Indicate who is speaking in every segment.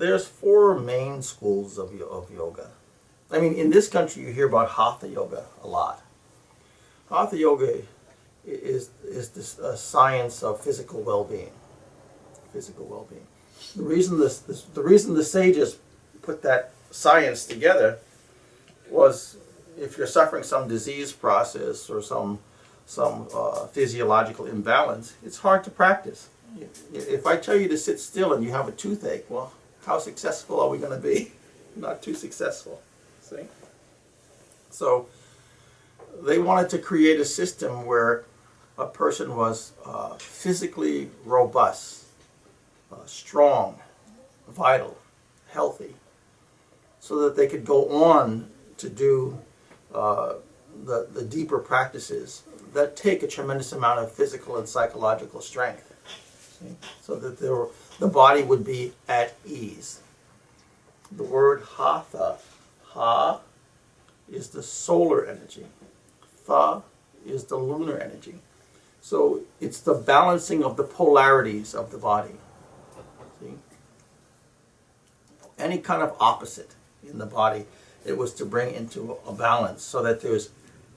Speaker 1: there's four main schools of yoga. I mean, in this country, you hear about Hatha Yoga a lot. Hatha Yoga is this science of physical well-being. Physical well-being. The reason the sages put that science together was if you're suffering some disease process or some physiological imbalance, it's hard to practice. If I tell you to sit still and you have a toothache, well, how successful are we going to be? Not too successful. See? So they wanted to create a system where a person was physically robust, strong, vital, healthy, so that they could go on to do the deeper practices that take a tremendous amount of physical and psychological strength. See? So that the body would be at ease. The word hatha, ha is the solar energy, tha is the lunar energy. So it's the balancing of the polarities of the body. See? Any kind of opposite in the body, it was to bring into a balance so that there's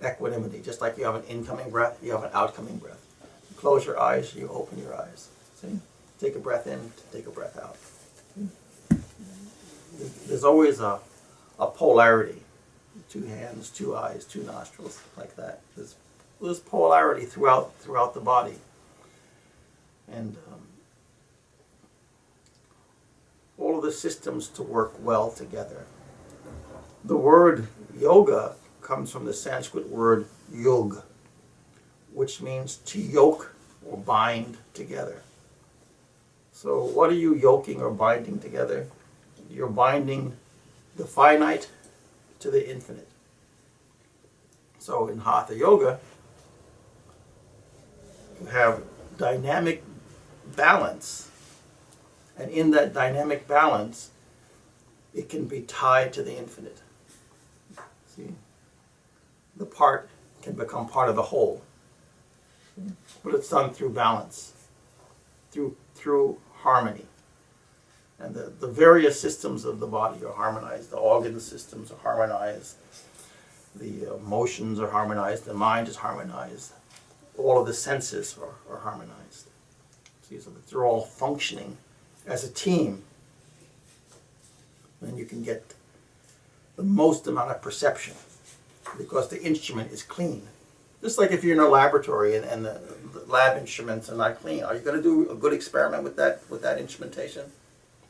Speaker 1: equanimity. Just like you have an incoming breath, you have an outcoming breath. You close your eyes, you open your eyes. See? Take a breath in, take a breath out. There's always a polarity. 2 hands, 2 eyes, 2 nostrils, like that. There's polarity throughout the body. And all of the systems to work well together. The word yoga comes from the Sanskrit word yog, which means to yoke or bind together. So what are you yoking or binding together? You're binding the finite to the infinite. So in Hatha Yoga, you have dynamic balance. And in that dynamic balance, it can be tied to the infinite. See? The part can become part of the whole. But it's done through balance, through harmony. And the various systems of the body are harmonized. The organ systems are harmonized. The emotions are harmonized. The mind is harmonized. All of the senses are harmonized. See, so that they're all functioning as a team. Then you can get the most amount of perception because the instrument is clean. Just like if you're in a laboratory and the lab instruments are not clean, are you going to do a good experiment with that instrumentation?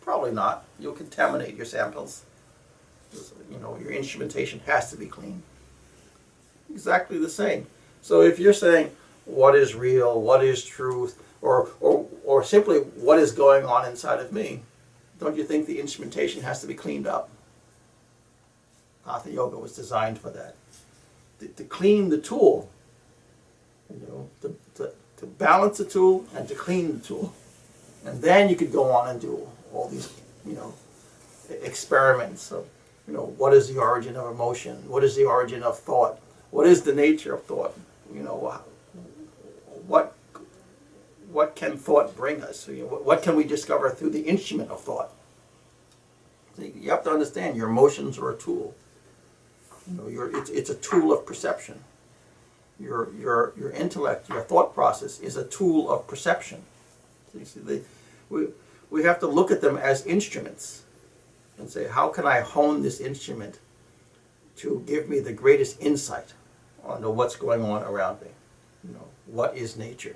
Speaker 1: Probably not. You'll contaminate your samples. You know, your instrumentation has to be clean. Exactly the same. So if you're saying what is real, what is truth, or simply what is going on inside of me, don't you think the instrumentation has to be cleaned up? Hatha Yoga was designed for that. To clean the tool, you know, to balance the tool and to clean the tool. And then you could go on and do all these, you know, experiments of, you know, what is the origin of emotion? What is the origin of thought? What is the nature of thought? You know, what can thought bring us? You know, what can we discover through the instrument of thought? So you have to understand your emotions are a tool. You know, it's a tool of perception. Your intellect, your thought process is a tool of perception. So you see, we have to look at them as instruments and say, how can I hone this instrument to give me the greatest insight onto what's going on around me? You know, what is nature?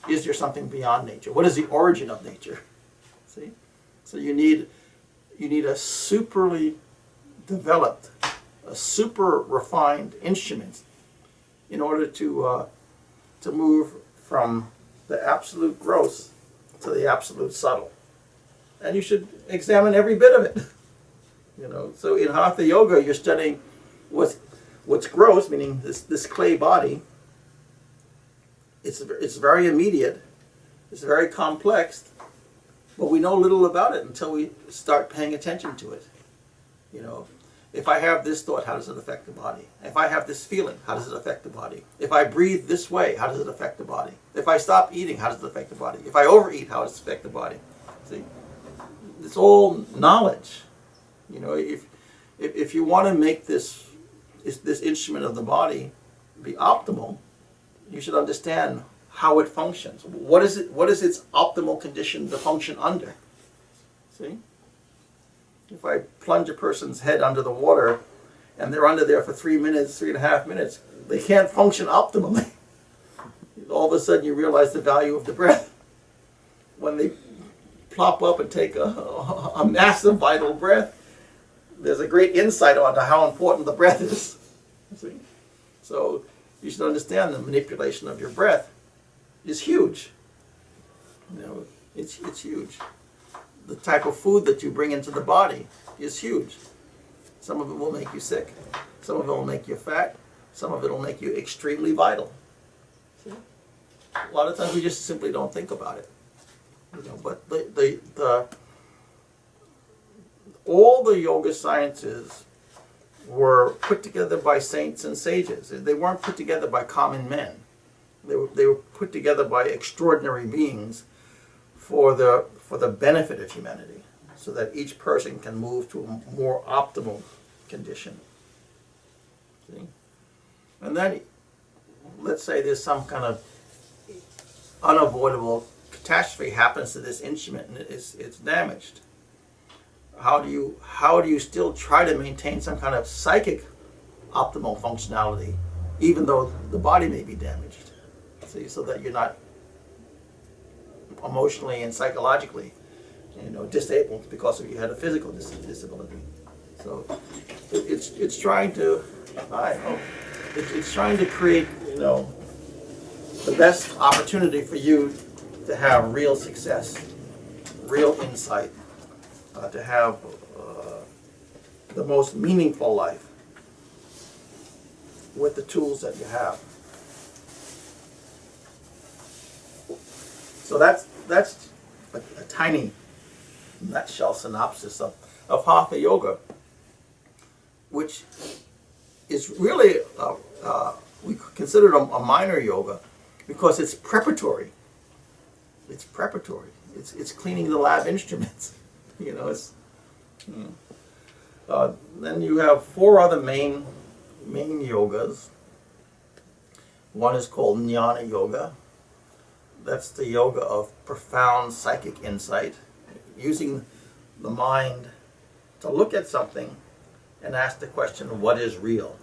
Speaker 1: Is there something beyond nature? What is the origin of nature? See? So you need a superly developed, a super refined instrument in order to move from the absolute gross to the absolute subtle. And you should examine every bit of it. You know, so in Hatha Yoga, you're studying what's gross, meaning this clay body. It's very immediate. It's very complex, but we know little about it until we start paying attention to it. You know, if I have this thought, how does it affect the body? If I have this feeling, how does it affect the body? If I breathe this way, how does it affect the body? If I stop eating, how does it affect the body? If I overeat, how does it affect the body? See, it's all knowledge. You know, if you want to make this instrument of the body be optimal, you should understand how it functions. What is its optimal condition to function under? See? If I plunge a person's head under the water and they're under there for 3 minutes, 3.5 minutes, they can't function optimally. All of a sudden you realize the value of the breath. When they plop up and take a massive vital breath, there's a great insight onto how important the breath is. See? So you should understand the manipulation of your breath is huge. You know, it's huge. The type of food that you bring into the body is huge. Some of it will make you sick. Some of it will make you fat. Some of it will make you extremely vital. See? A lot of times we just simply don't think about it. You know, but all the yoga sciences were put together by saints and sages. They weren't put together by common men. They were put together by extraordinary beings for the benefit of humanity, so that each person can move to a more optimal condition. See? And then, let's say there's some kind of unavoidable catastrophe happens to this instrument and it's damaged. How do you still try to maintain some kind of psychic optimal functionality, even though the body may be damaged? See, so that you're not emotionally and psychologically, you know, disabled because you had a physical disability. So it's trying to, it's trying to create, you know, the best opportunity for you to have real success, real insight, to have the most meaningful life with the tools that you have. So that's a tiny nutshell synopsis of Hatha Yoga, which is really, we consider it a minor yoga because it's preparatory. It's preparatory. It's cleaning the lab instruments. You know, it's. Then you have 4 other main yogas. One is called Jnana Yoga. That's the yoga of profound psychic insight, using the mind to look at something and ask the question, what is real?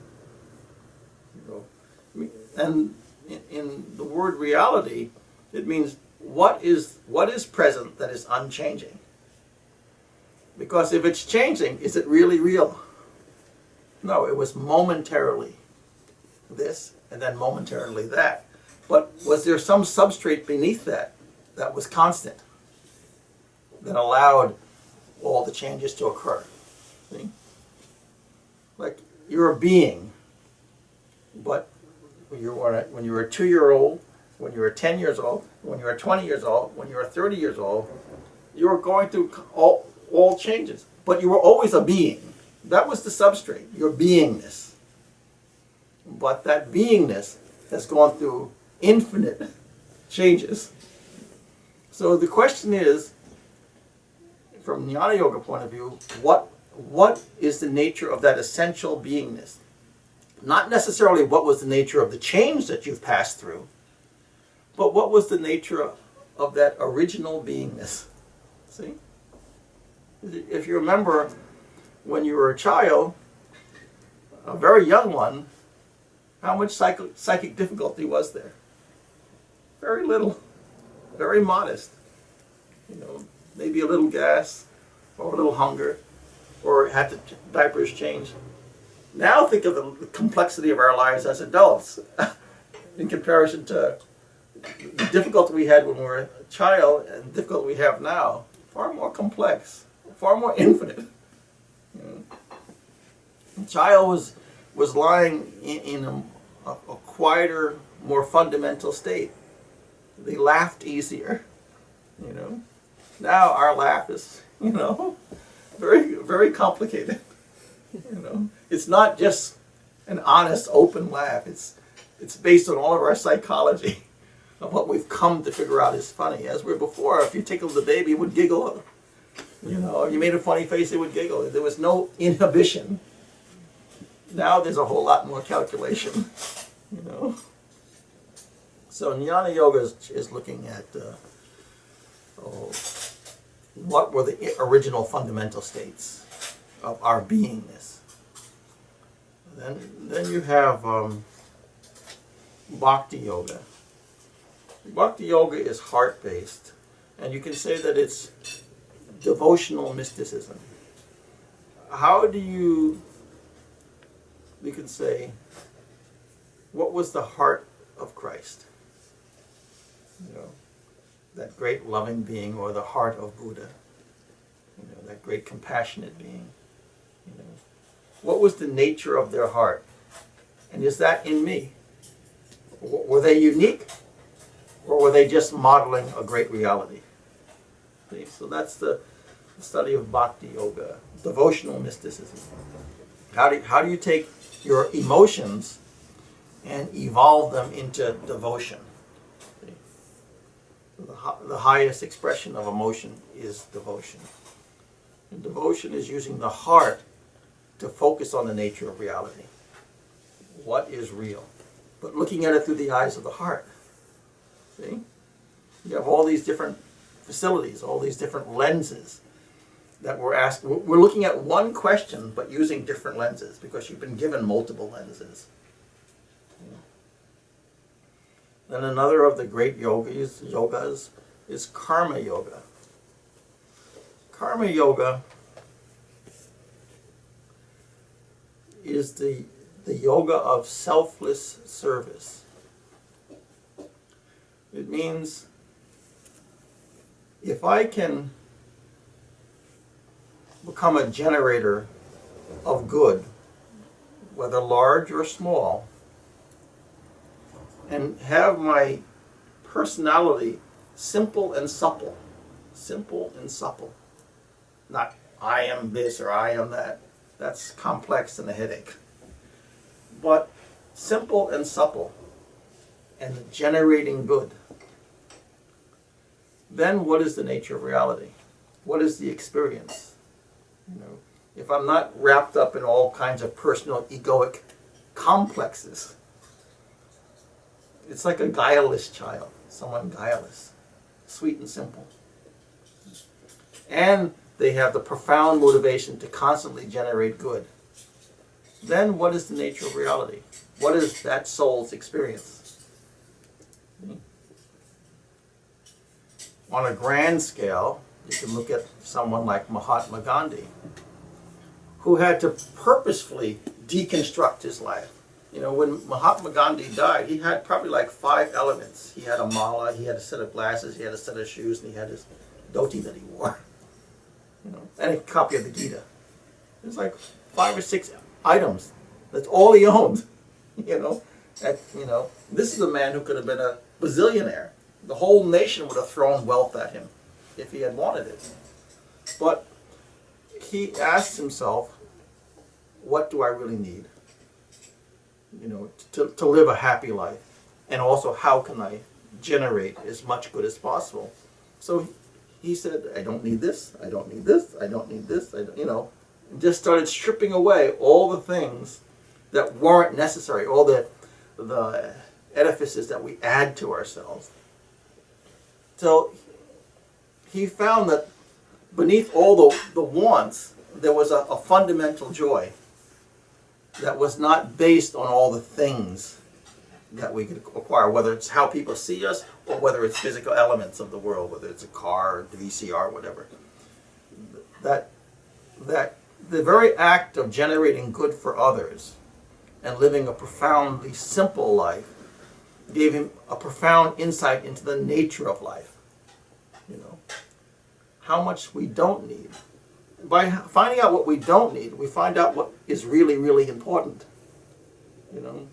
Speaker 1: You know, and in the word reality, it means what is present that is unchanging. Because if it's changing, is it really real? No, it was momentarily this and then momentarily that. But was there some substrate beneath that was constant, that allowed all the changes to occur? See? Like, you're a being, but when you were a 2-year-old, when you were 10 years old, when you were 20 years old, when you were 30 years old, you were going through all changes. But you were always a being. That was the substrate, your beingness. But that beingness has gone through infinite changes. So the question is, from Jnana Yoga point of view, what is the nature of that essential beingness? Not necessarily what was the nature of the change that you've passed through, but what was the nature of that original beingness? See? If you remember, when you were a child, a very young one, how much psychic difficulty was there? Very little, very modest. You know, maybe a little gas, or a little hunger, or had the diapers changed. Now think of the complexity of our lives as adults in comparison to the difficulty we had when we were a child and the difficulty we have now. Far more complex, far more infinite. You know? The child was lying in a quieter, more fundamental state. They laughed easier, you know. Now our laugh is, you know, very, very complicated. You know, it's not just an honest, open laugh. It's based on all of our psychology of what we've come to figure out is funny. As we were before, if you tickled the baby, it would giggle. You know, you made a funny face, they would giggle. There was no inhibition. Now there's a whole lot more calculation, you know. So Jnana Yoga is looking at what were the original fundamental states of our beingness. Then you have Bhakti Yoga. Bhakti Yoga is heart-based, and you can say that it's devotional mysticism. How do you can say, what was the heart of Christ? You know, that great loving being, or the heart of Buddha. You know, that great compassionate being. You know, what was the nature of their heart? And is that in me? Were they unique? Or were they just modeling a great reality? See? So that's the study of Bhakti Yoga, devotional mysticism. How do you take your emotions and evolve them into devotion? See? The highest expression of emotion is devotion. And devotion is using the heart to focus on the nature of reality. What is real? But looking at it through the eyes of the heart. See? You have all these different facilities, all these different lenses that we're asked. We're looking at one question, but using different lenses because you've been given multiple lenses. Then another of the great yogas is Karma Yoga. Karma Yoga is the yoga of selfless service. It means if I can become a generator of good, whether large or small, and have my personality simple and supple. Simple and supple. Not I am this or I am that. That's complex and a headache. But simple and supple and generating good. Then what is the nature of reality? What is the experience? You know, if I'm not wrapped up in all kinds of personal egoic complexes, it's like a guileless child, someone guileless, sweet and simple. And they have the profound motivation to constantly generate good. Then what is the nature of reality? What is that soul's experience? On a grand scale, you can look at someone like Mahatma Gandhi, who had to purposefully deconstruct his life. You know, when Mahatma Gandhi died, he had probably like 5 elements. He had a mala, he had a set of glasses, he had a set of shoes, and he had his dhoti that he wore. You know, and a copy of the Gita. There's like 5 or 6 items. That's all he owned. You know, this is a man who could have been a bazillionaire. The whole nation would have thrown wealth at him if he had wanted it. But he asked himself, what do I really need? You know, to live a happy life. And also, how can I generate as much good as possible? So he said, I don't need this, I don't need this, I don't need this, and just started stripping away all the things that weren't necessary, all the edifices that we add to ourselves. So he found that beneath all the wants, there was a fundamental joy that was not based on all the things that we could acquire, whether it's how people see us or whether it's physical elements of the world, whether it's a car or VCR, whatever. That the very act of generating good for others and living a profoundly simple life gave him a profound insight into the nature of life. You know, how much we don't need. By finding out what we don't need, we find out what is really, really important. You know,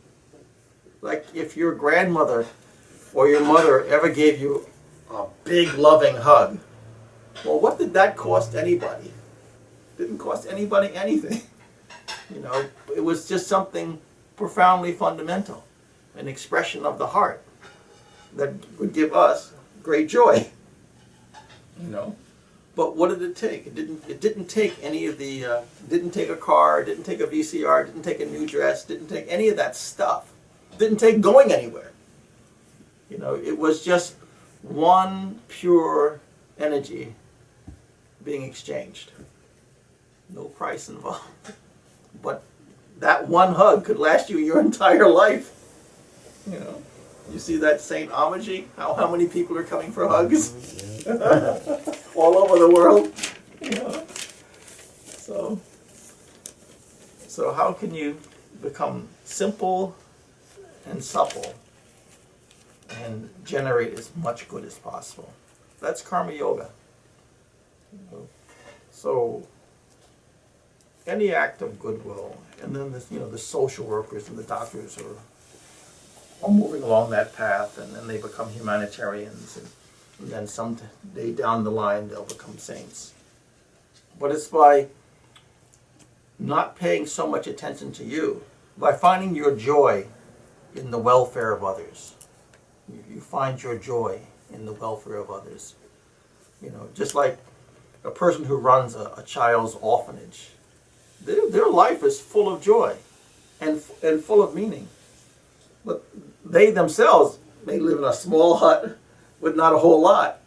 Speaker 1: like if your grandmother or your mother ever gave you a big loving hug, well, what did that cost anybody? It didn't cost anybody anything. You know, it was just something profoundly fundamental, an expression of the heart that would give us great joy. You know, But what did it take? It didn't take any of the, didn't take a car, didn't take a VCR, didn't take a new dress, didn't take any of that stuff. Didn't take going anywhere. You know, it was just one pure energy being exchanged. No price involved. But that one hug could last you your entire life. You know, you see that Saint Amaji? How many people are coming for hugs? All over the world. You know? So how can you become simple and supple and generate as much good as possible? That's karma yoga. You know? So any act of goodwill, and then this, you know, the social workers and the doctors are moving along that path, and then they become humanitarians, and then someday down the line they'll become saints. But it's by not paying so much attention to you, by finding your joy in the welfare of others. You find your joy in the welfare of others. You know, just like a person who runs a child's orphanage, their life is full of joy and full of meaning. But they themselves may live in a small hut with not a whole lot.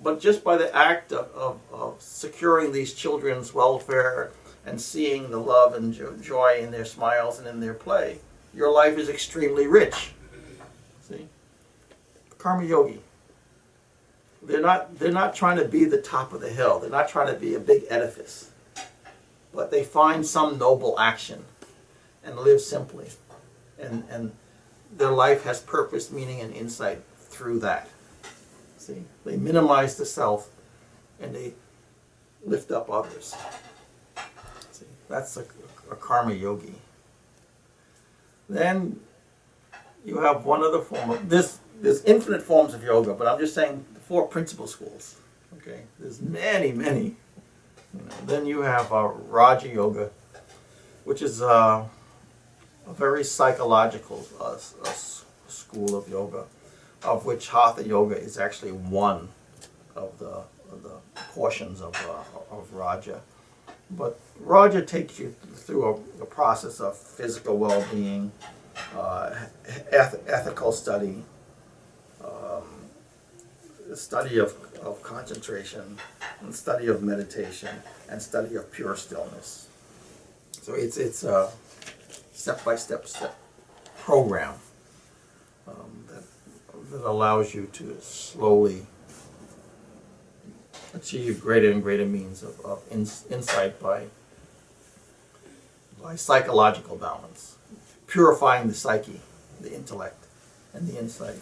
Speaker 1: But just by the act of securing these children's welfare and seeing the love and joy in their smiles and in their play, your life is extremely rich. See? Karma yogi. They're not trying to be the top of the hill. They're not trying to be a big edifice. But they find some noble action and live simply. And their life has purpose, meaning, and insight through that. See? They minimize the self and they lift up others. See? That's a karma yogi. Then you have one other form of this. There's infinite forms of yoga, but I'm just saying the 4 principal schools. Okay, there's many. You know, then you have Raja Yoga, which is a very psychological school of yoga, of which Hatha Yoga is actually one of the portions of Raja. But Raja takes you through a process of physical well-being, ethical study, study of concentration, and study of meditation, and study of pure stillness. So it's a step-by-step program that allows you to slowly achieve greater and greater means of insight by psychological balance, purifying the psyche, the intellect, and the insight,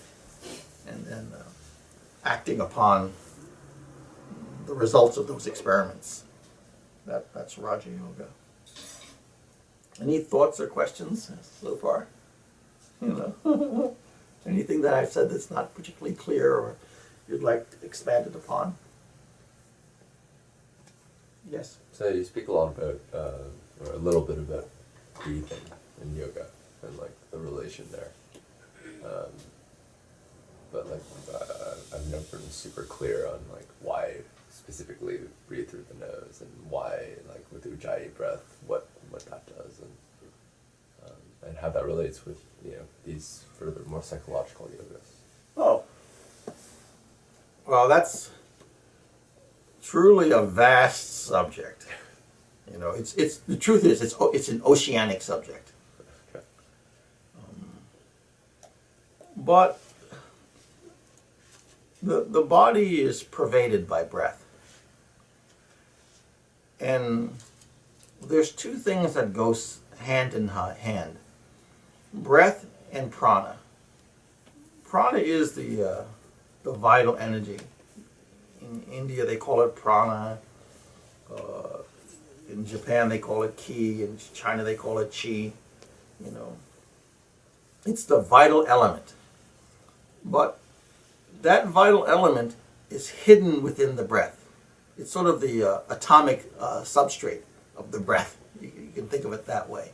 Speaker 1: and then acting upon the results of those experiments. That's Raja Yoga. Any thoughts or questions so far? You know, anything that I've said that's not particularly clear or you'd like expanded upon? Yes.
Speaker 2: So you speak a lot about, or a little bit about breathing in yoga and like the relation there. But like I've never been super clear on like why specifically breathe through the nose and why like with Ujjayi breath what that does and how that relates with, you know, these further more psychological yogas.
Speaker 1: Oh, well, that's truly a vast subject. You know, it's the truth is it's an oceanic subject.
Speaker 2: Okay.
Speaker 1: But the body is pervaded by breath. And there's 2 things that go hand in hand. Breath and prana. Prana is the vital energy. In India they call it prana. In Japan they call it ki. In China they call it chi. You know, it's the vital element. But that vital element is hidden within the breath. It's sort of the atomic substrate of the breath. You can think of it that way.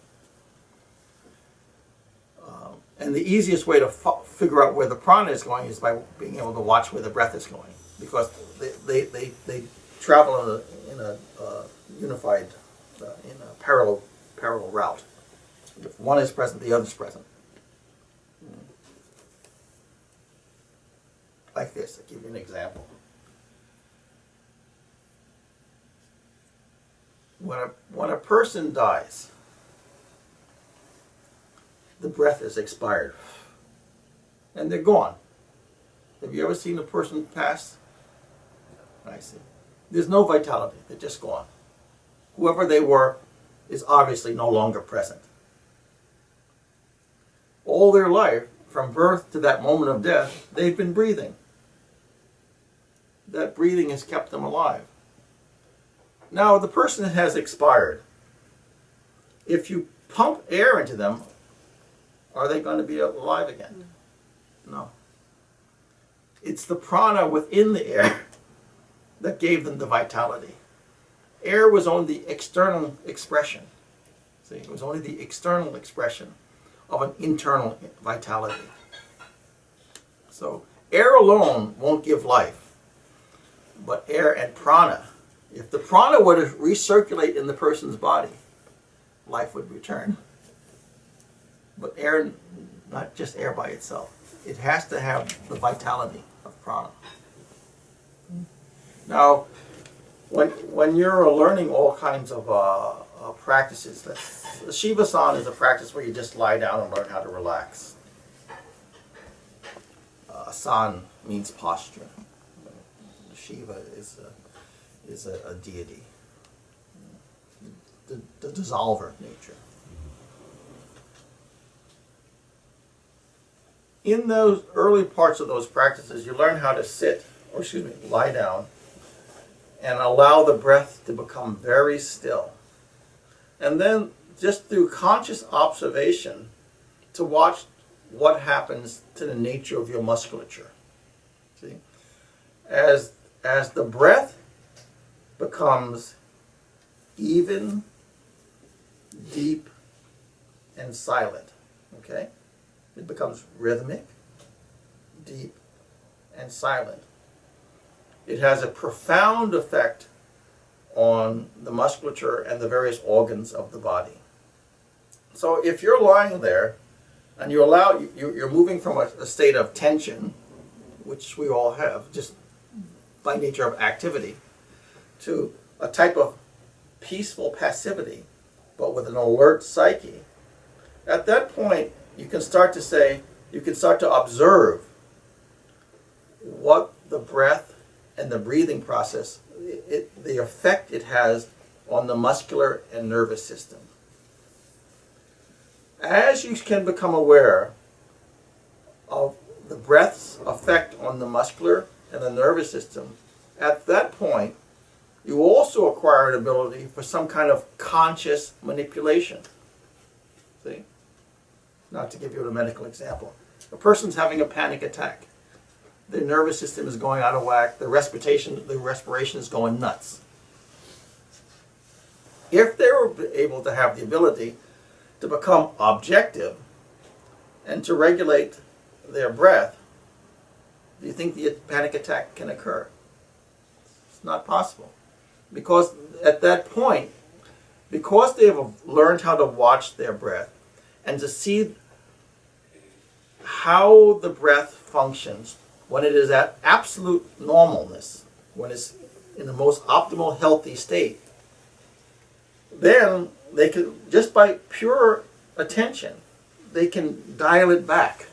Speaker 1: And the easiest way to figure out where the prana is going is by being able to watch where the breath is going, because they travel in a unified, in a parallel route. If one is present, the other is present. Like this, I'll give you an example. When a person dies, the breath is expired, and they're gone. Have you ever seen a person pass? I see. There's no vitality. They're just gone. Whoever they were is obviously no longer present. All their life, from birth to that moment of death, they've been breathing. That breathing has kept them alive. Now, the person has expired. If you pump air into them, are they going to be alive again? No. It's the prana within the air that gave them the vitality. Air was only the external expression. See, it was only the external expression of an internal vitality. So air alone won't give life, but air and prana. If the prana were to recirculate in the person's body, life would return. But air, not just air by itself. It has to have the vitality of prana. Now, when you're learning all kinds of practices, the Shivasana is a practice where you just lie down and learn how to relax. Asan means posture. Shiva is a deity, the dissolver nature. In those early parts of those practices, you learn how to sit, or lie down, and allow the breath to become very still. And then, just through conscious observation, to watch what happens to the nature of your musculature. See? As the breath becomes even, deep, and silent, okay? It becomes rhythmic, deep, and silent. It has a profound effect on the musculature and the various organs of the body. So if you're lying there and you're moving from a state of tension, which we all have just by nature of activity, to a type of peaceful passivity, but with an alert psyche, at that point you can start to observe what the breath and the breathing process, the effect it has on the muscular and nervous system. As you can become aware of the breath's effect on the muscular and the nervous system, at that point, you also acquire an ability for some kind of conscious manipulation. See? Not to give you a medical example. A person's having a panic attack. Their nervous system is going out of whack. The respiration is going nuts. If they were able to have the ability to become objective and to regulate their breath, do you think the panic attack can occur? It's not possible. Because at that point, because they have learned how to watch their breath and to see how the breath functions when it is at absolute normalness, when it's in the most optimal healthy state, then they can, just by pure attention, they can dial it back.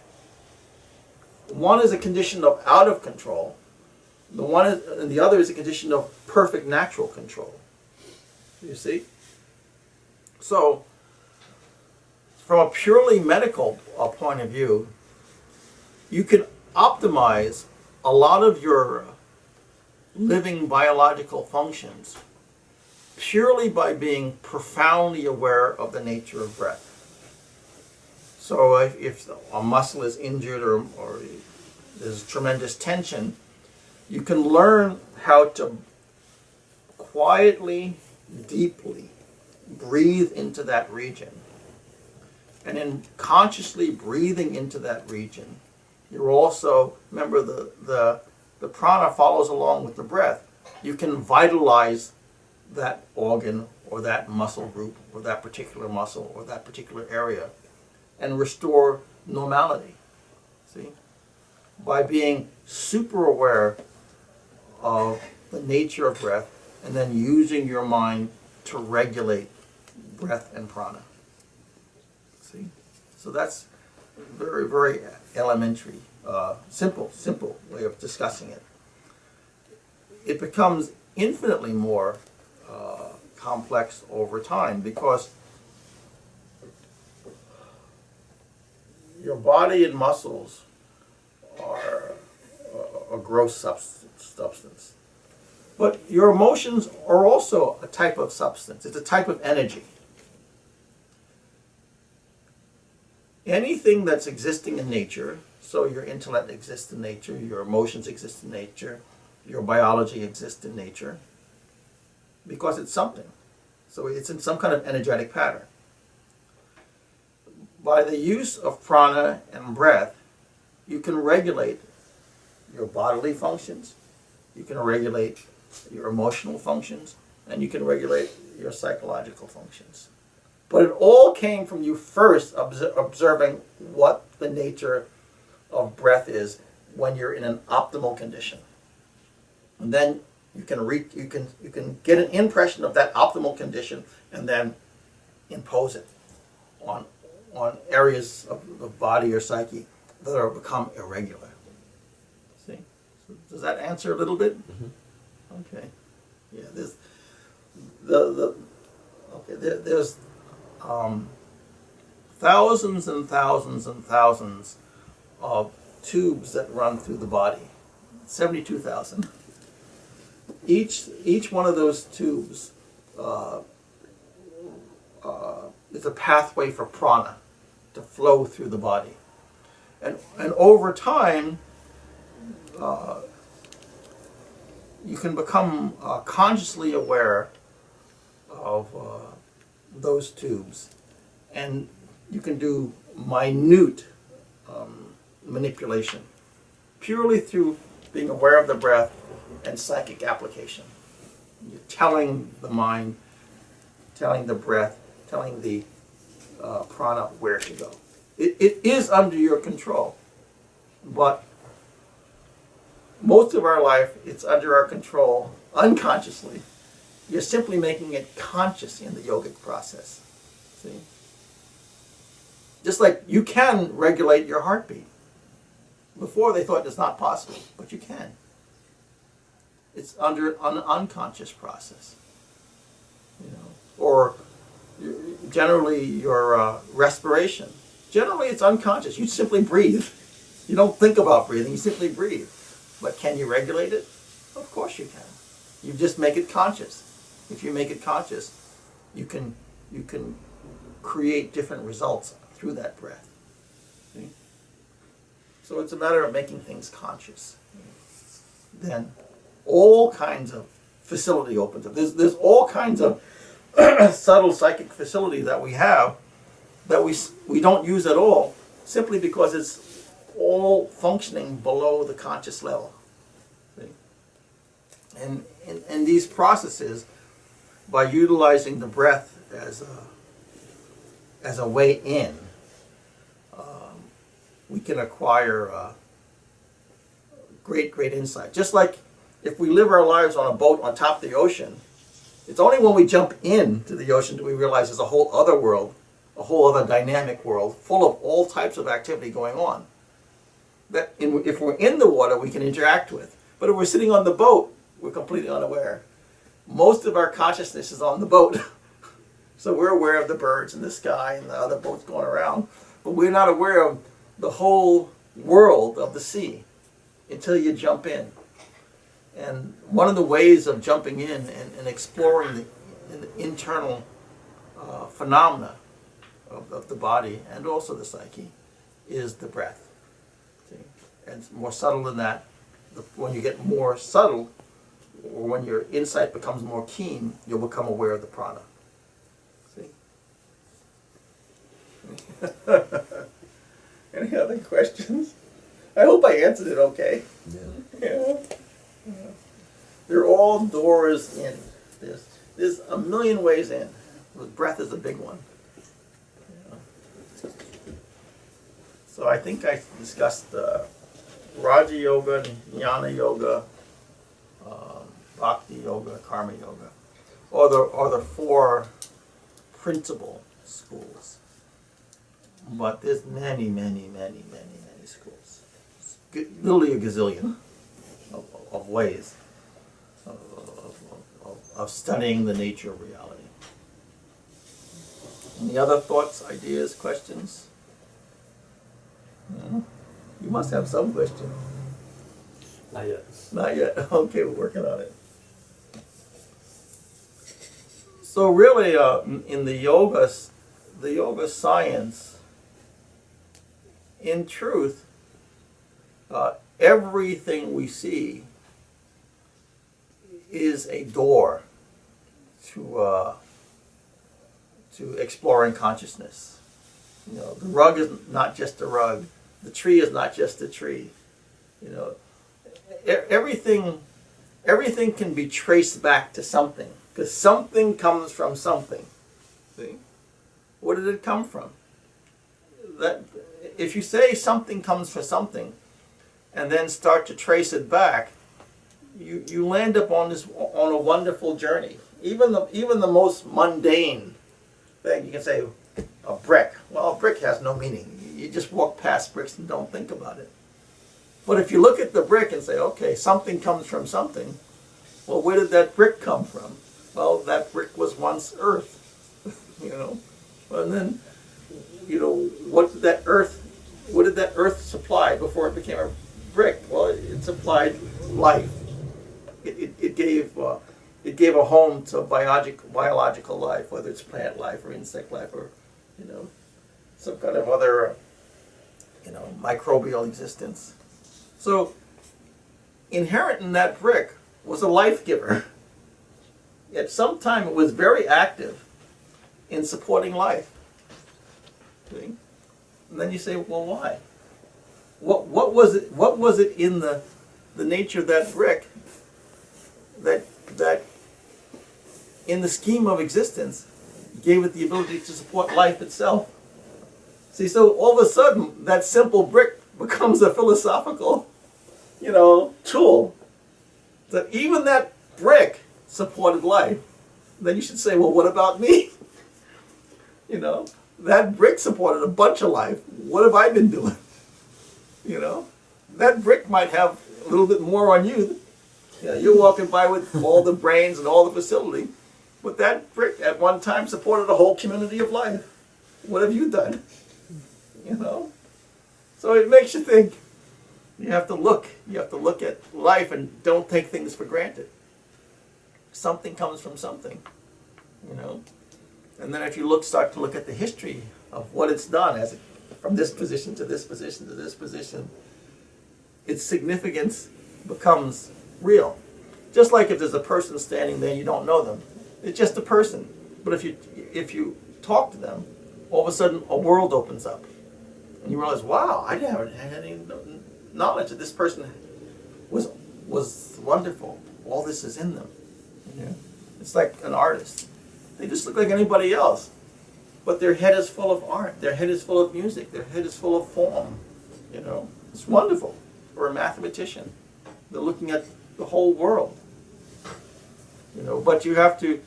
Speaker 1: One is a condition of out of control, and the other is a condition of perfect natural control. You see? So, from a purely medical point of view, you can optimize a lot of your living biological functions purely by being profoundly aware of the nature of breath. So if a muscle is injured or there's tremendous tension, you can learn how to quietly, deeply breathe into that region. And in consciously breathing into that region, you're also, remember the prana follows along with the breath. you can vitalize that organ or that muscle group or that particular muscle or that particular area and restore normality. See? By being super aware of the nature of breath and then using your mind to regulate breath and prana. See? So that's very, very elementary, simple way of discussing it. It becomes infinitely more complex over time because your body and muscles are a gross substance. But your emotions are also a type of substance. It's a type of energy. Anything that's existing in nature, so your intellect exists in nature, your emotions exist in nature, your biology exists in nature, because it's something. So it's in some kind of energetic pattern. By the use of prana and breath, you can regulate your bodily functions, you can regulate your emotional functions, and you can regulate your psychological functions. But it all came from you first observing what the nature of breath is when you're in an optimal condition. And then you can get an impression of that optimal condition and then impose it on areas of the body or psyche that are become irregular. See? So does that answer a little bit? Mm-hmm. Okay. Yeah. There's thousands and thousands and thousands of tubes that run through the body. 72,000. Each one of those tubes is a pathway for prana to flow through the body. And over time, you can become consciously aware of those tubes. And you can do minute manipulation purely through being aware of the breath and psychic application. You're telling the mind, telling the breath, telling the prana where to go. It is under your control, but most of our life it's under our control unconsciously. You're simply making it conscious in the yogic process. See? Just like you can regulate your heartbeat. Before they thought it's not possible, but you can. It's under an unconscious process. You know, or generally your respiration. Generally it's unconscious. You simply breathe. You don't think about breathing, you simply breathe. But can you regulate it? Of course you can. You just make it conscious. If you make it conscious, you can create different results through that breath. See? So it's a matter of making things conscious. Then all kinds of facility opens up. There's all kinds of subtle psychic facility that we have that we don't use at all, simply because it's all functioning below the conscious level. See? And in these processes, by utilizing the breath as a way in, we can acquire great insight. Just like if we live our lives on a boat on top of the ocean, it's only when we jump into the ocean do we realize there's a whole other world, a whole other dynamic world, full of all types of activity going on, that if we're in the water we can interact with. But if we're sitting on the boat, we're completely unaware. Most of our consciousness is on the boat. So we're aware of the birds in the sky and the other boats going around, but we're not aware of the whole world of the sea until you jump in. And one of the ways of jumping in and exploring the internal phenomena of the body and also the psyche is the breath. See? And it's more subtle than that. When you get more subtle, or when your insight becomes more keen, you'll become aware of the prana. See? Any other questions? I hope I answered it okay.
Speaker 2: Yeah.
Speaker 1: Yeah. They're all doors in. There's a million ways in. Breath is a big one. So I think I discussed Raja Yoga, Jnana Yoga, Bhakti Yoga, Karma Yoga, or the four principal schools. But there's many schools. Literally a gazillion of ways of studying the nature of reality. Any other thoughts, ideas, questions? No? You must have some question.
Speaker 2: Not yet.
Speaker 1: Not yet. Okay, we're working on it. So really, in the yoga science, in truth, everything we see is a door to exploring consciousness. You know, the rug is not just a rug. The tree is not just a tree. You know, everything can be traced back to something, because something comes from something. See, where did it come from? That if you say something comes from something, and then start to trace it back, you land up on a wonderful journey. Even the most mundane thing, you can say a brick. Well, a brick has no meaning. You just walk past bricks and don't think about it. But if you look at the brick and say, okay, something comes from something, well, where did that brick come from? Well, that brick was once earth, you know. And then, you know, what did that earth supply before it became a brick? Well, it supplied life. It gave a home to biological life, whether it's plant life or insect life or, you know, some kind of other, you know, microbial existence. So inherent in that brick was a life giver. At some time it was very active in supporting life. See? And then you say, well, why? What was it in the nature of that brick that in the scheme of existence gave it the ability to support life itself? See, so all of a sudden that simple brick becomes a philosophical, you know, tool. That even that brick supported life. Then you should say, well, what about me? You know, that brick supported a bunch of life. What have I been doing? You know, that brick might have a little bit more on you. You know, you're walking by with all the brains and all the facility, but that brick at one time supported a whole community of life. What have you done? You know, so it makes you think. You have to look. You have to look at life and don't take things for granted. Something comes from something, you know. And then if you start to look at the history of what it's done from this position to this position to this position, its significance becomes real. Just like if there's a person standing there and you don't know them, it's just a person. But if you talk to them, all of a sudden a world opens up, and you realize, wow, I haven't had any knowledge that this person was wonderful. All this is in them. You know? It's like an artist. They just look like anybody else, but their head is full of art. Their head is full of music. Their head is full of form. You know, it's wonderful for a mathematician. They're looking at the whole world. You know, but you have to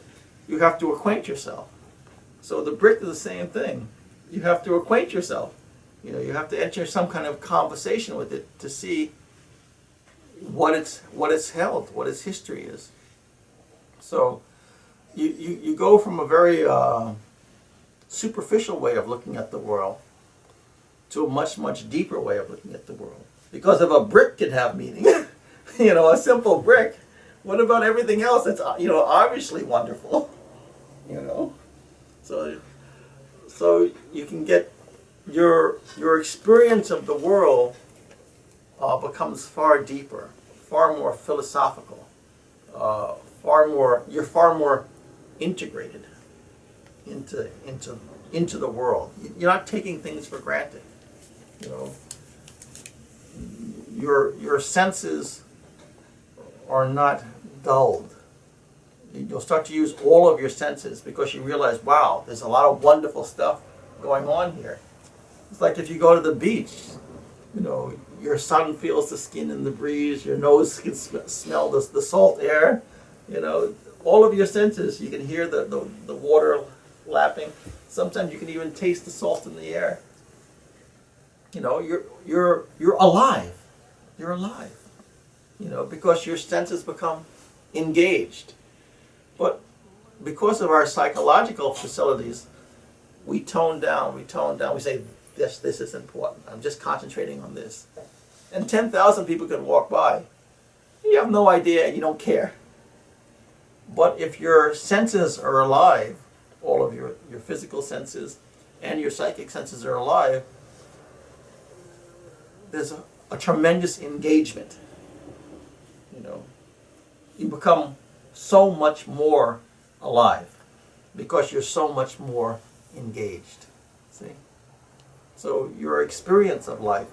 Speaker 1: acquaint yourself. So the brick is the same thing. You have to acquaint yourself. You know, you have to enter some kind of conversation with it to see what it's held, what its history is. So you go from a very superficial way of looking at the world to a much deeper way of looking at the world. Because if a brick can have meaning, you know, a simple brick, what about everything else that's, you know, obviously wonderful? You know, so you can get your experience of the world becomes far deeper, far more philosophical, you're far more integrated into the world. You're not taking things for granted. You know, your senses are not dulled. You'll start to use all of your senses because you realize, wow, there's a lot of wonderful stuff going on here. It's like if you go to the beach, you know, your son feels the skin in the breeze, your nose can smell the salt air, you know, all of your senses. You can hear the water lapping. Sometimes you can even taste the salt in the air. You know, you're alive. You're alive. You know, because your senses become engaged. But because of our psychological facilities, we tone down. We say, this is important. I'm just concentrating on this. And 10,000 people can walk by. You have no idea and you don't care. But if your senses are alive, all of your physical senses and your psychic senses are alive, there's a tremendous engagement. You know, you become so much more alive because you're so much more engaged. See? So your experience of life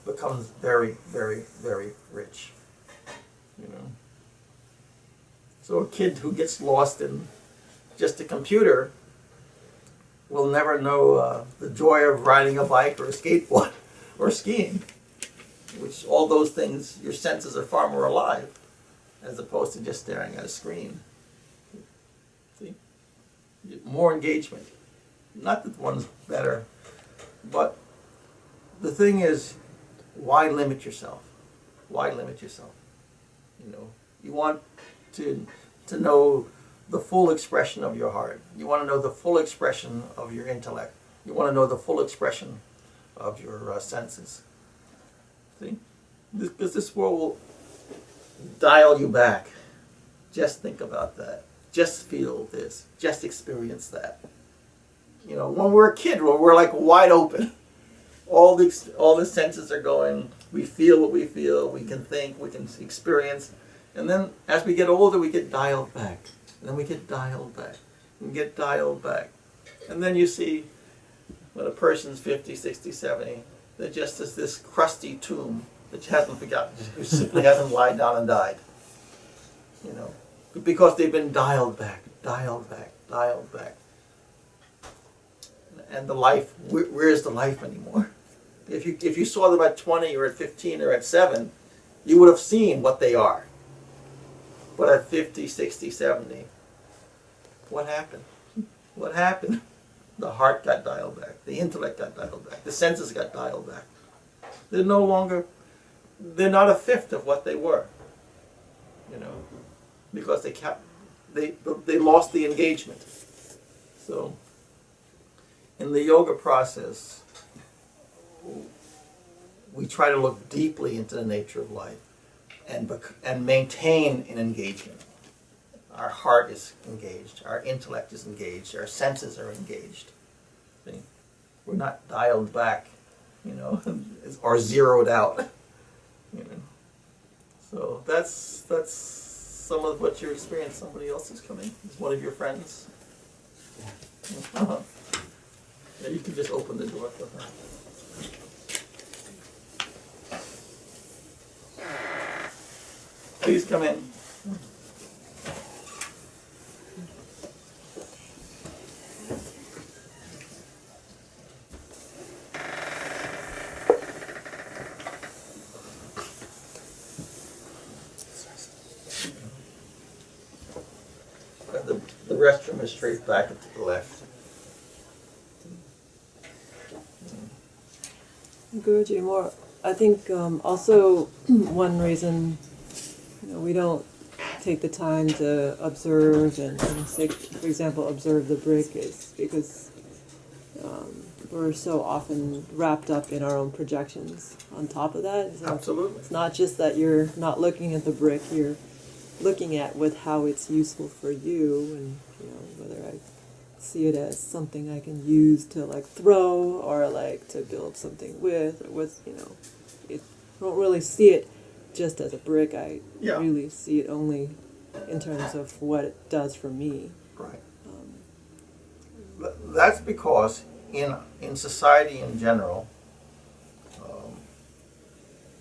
Speaker 1: becomes very, very, very rich. You know. So a kid who gets lost in just a computer will never know the joy of riding a bike or a skateboard or skiing, which all those things, your senses are far more alive as opposed to just staring at a screen. See? More engagement. Not that one's better, but the thing is, why limit yourself? Why limit yourself? You know, you want to know the full expression of your heart. You want to know the full expression of your intellect. You want to know the full expression of your senses. See? Because this world will dial you back. Just think about that. Just feel this. Just experience that. You know, when we're a kid, we're like wide open. All the senses are going. We feel what we feel. We can think. We can experience. And then as we get older, we get dialed back. And then we get dialed back. And get dialed back. And then you see when a person's 50, 60, 70, they're just as this crusty tomb that you haven't forgotten, who simply hasn't lied down and died. You know, because they've been dialed back, dialed back, dialed back. And the life, where is the life anymore? If you saw them at 20 or at 15 or at 7, you would have seen what they are. But at 50, 60, 70, what happened? What happened? The heart got dialed back. The intellect got dialed back. The senses got dialed back. They're no longer, they're not a fifth of what they were. You know, because they lost the engagement. So, in the yoga process, we try to look deeply into the nature of life and maintain an engagement. Our heart is engaged, our intellect is engaged, our senses are engaged. See? We're not dialed back, you know, or zeroed out. You know. So that's some of what you experience. Somebody else is coming. Is one of your friends? Uh-huh. Yeah, you can just open the door for her. Please come in. The restroom is straight back and to the left.
Speaker 3: Guruji, more. I think also one reason we don't take the time to observe and say, for example, observe the brick is because we're so often wrapped up in our own projections on top of that. So
Speaker 1: Absolutely.
Speaker 3: it's not just that you're not looking at the brick, you're looking at with how it's useful for you, and whether I see it as something I can use to like throw or like to build something with, or with I don't really see it just as a brick. I really see it only in terms of what it does for me.
Speaker 1: Right. That's because in society in general,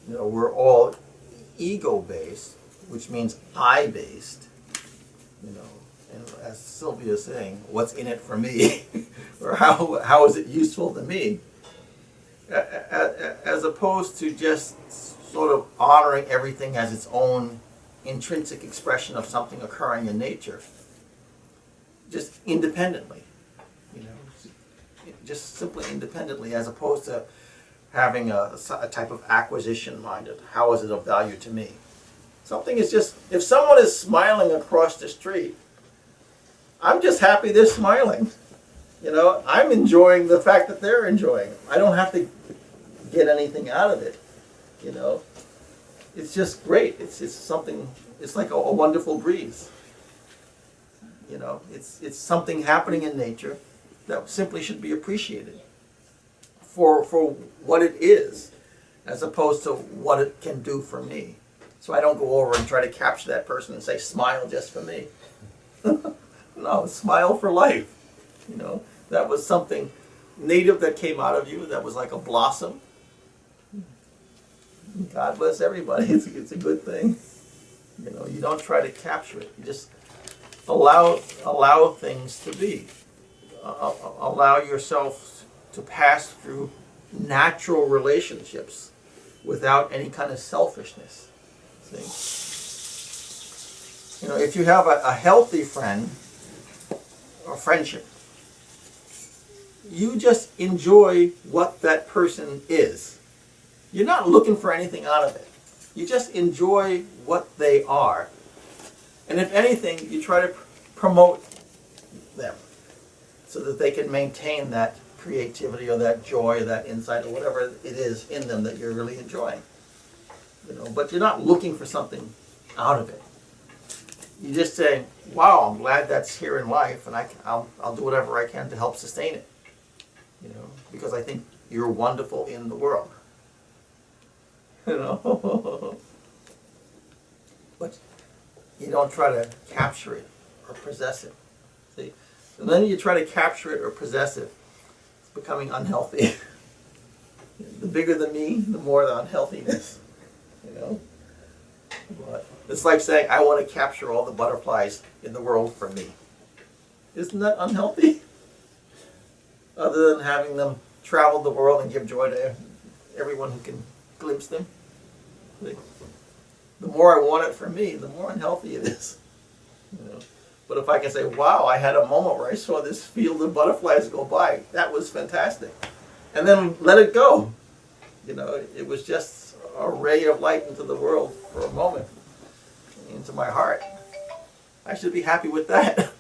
Speaker 1: we're all ego-based. which means I-based, you know, and as Sylvia is saying, what's in it for me, or how is it useful to me, as opposed to just sort of honoring everything as its own intrinsic expression of something occurring in nature, just independently, you know, just simply independently, as opposed to having a type of acquisition minded. How is it of value to me? Something is just, if someone is smiling across the street, I'm just happy they're smiling. You know, I'm enjoying the fact that they're enjoying it. I don't have to get anything out of it, you know. It's just great. It's something, it's like a wonderful breeze. You know, it's something happening in nature that simply should be appreciated for what it is, as opposed to what it can do for me. So I don't go over and try to capture that person and say, smile just for me. No, smile for life. You know, that was something native that came out of you, that was like a blossom. God bless everybody. It's a good thing. You know, you don't try to capture it. You just allow things to be. Allow yourself to pass through natural relationships without any kind of selfishness. See? You know, if you have a healthy friend or friendship, you just enjoy what that person is. You're not looking for anything out of it. You just enjoy what they are. And if anything, you try to promote them so that they can maintain that creativity or that joy or that insight or whatever it is in them that you're really enjoying. You know, but you're not looking for something out of it. You just say, wow, I'm glad that's here in life, and I'll do whatever I can to help sustain it. You know, because I think you're wonderful in the world. You know, but you don't try to capture it or possess it. See, and then you try to capture it or possess it, it's becoming unhealthy. The bigger the me, the more the unhealthiness. You know, but it's like saying, I want to capture all the butterflies in the world for me. Isn't that unhealthy? Other than having them travel the world and give joy to everyone who can glimpse them. The more I want it for me, the more unhealthy it is. You know? But if I can say, wow, I had a moment where I saw this field of butterflies go by, that was fantastic. And then let it go. You know, it was just a ray of light into the world for a moment, into my heart. I should be happy with that.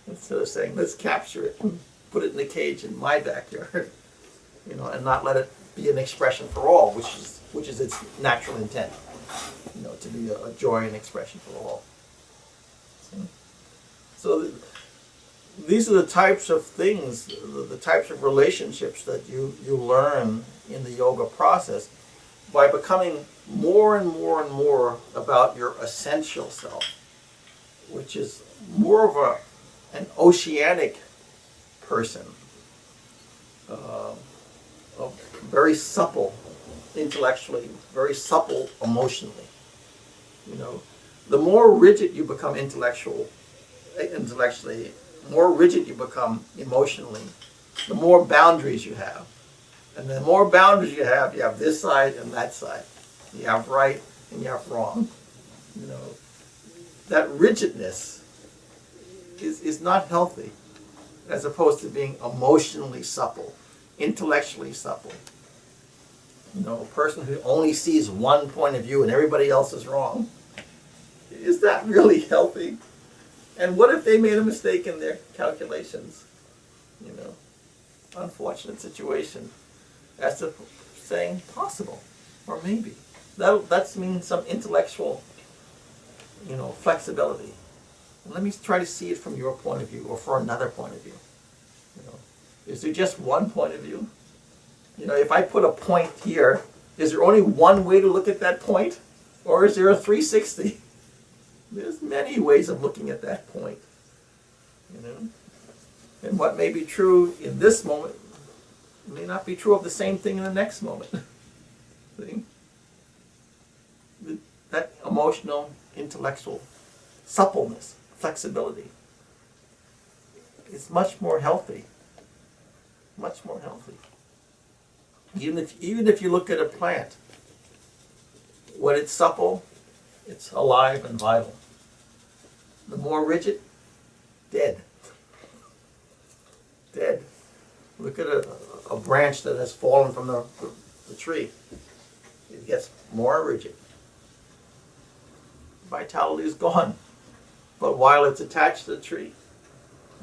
Speaker 1: Instead of saying, let's capture it and put it in a cage in my backyard, you know, and not let it be an expression for all, which is its natural intent, you know, to be a joy and expression for all. See? So these are the types of things, the types of relationships that you learn in the yoga process by becoming more and more and more about your essential self, which is more of an oceanic person, very supple intellectually, very supple emotionally. You know, the more rigid you become intellectually, more rigid you become emotionally, the more boundaries you have. And the more boundaries you have this side and that side. You have right and you have wrong. You know, that rigidness is not healthy, as opposed to being emotionally supple, intellectually supple. You know, a person who only sees one point of view and everybody else is wrong. Is that really healthy? And what if they made a mistake in their calculations? You know, unfortunate situation. As to saying possible, or maybe. That means some intellectual, you know, flexibility. And let me try to see it from your point of view, or for another point of view. You know, is there just one point of view? You know, if I put a point here, is there only one way to look at that point? Or is there a 360? There's many ways of looking at that point. You know? And what may be true in this moment may not be true of the same thing in the next moment. See? That emotional intellectual suppleness, flexibility. It's much more healthy. Much more healthy. Even if you look at a plant, when it's supple, it's alive and vital. The more rigid, dead. Dead. Look at a branch that has fallen from the tree. It gets more rigid. Vitality is gone. But while it's attached to the tree,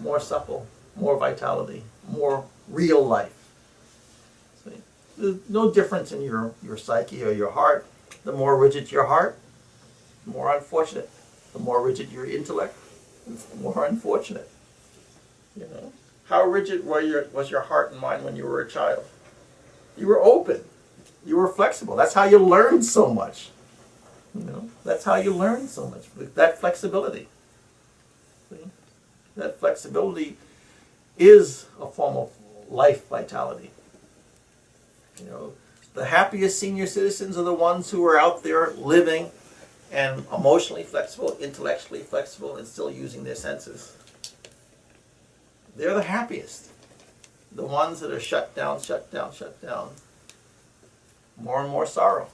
Speaker 1: more supple, more vitality, more real life. See? There's no difference in your psyche or your heart. The more rigid your heart, the more unfortunate. The more rigid your intellect, the more unfortunate. You know? How rigid was your heart and mind when you were a child? You were open. You were flexible. That's how you learned so much. You know? That's how you learn so much. That flexibility. See? That flexibility is a form of life vitality. You know, the happiest senior citizens are the ones who are out there living and emotionally flexible, intellectually flexible, and still using their senses. They're the happiest. The ones that are shut down. More and more sorrow.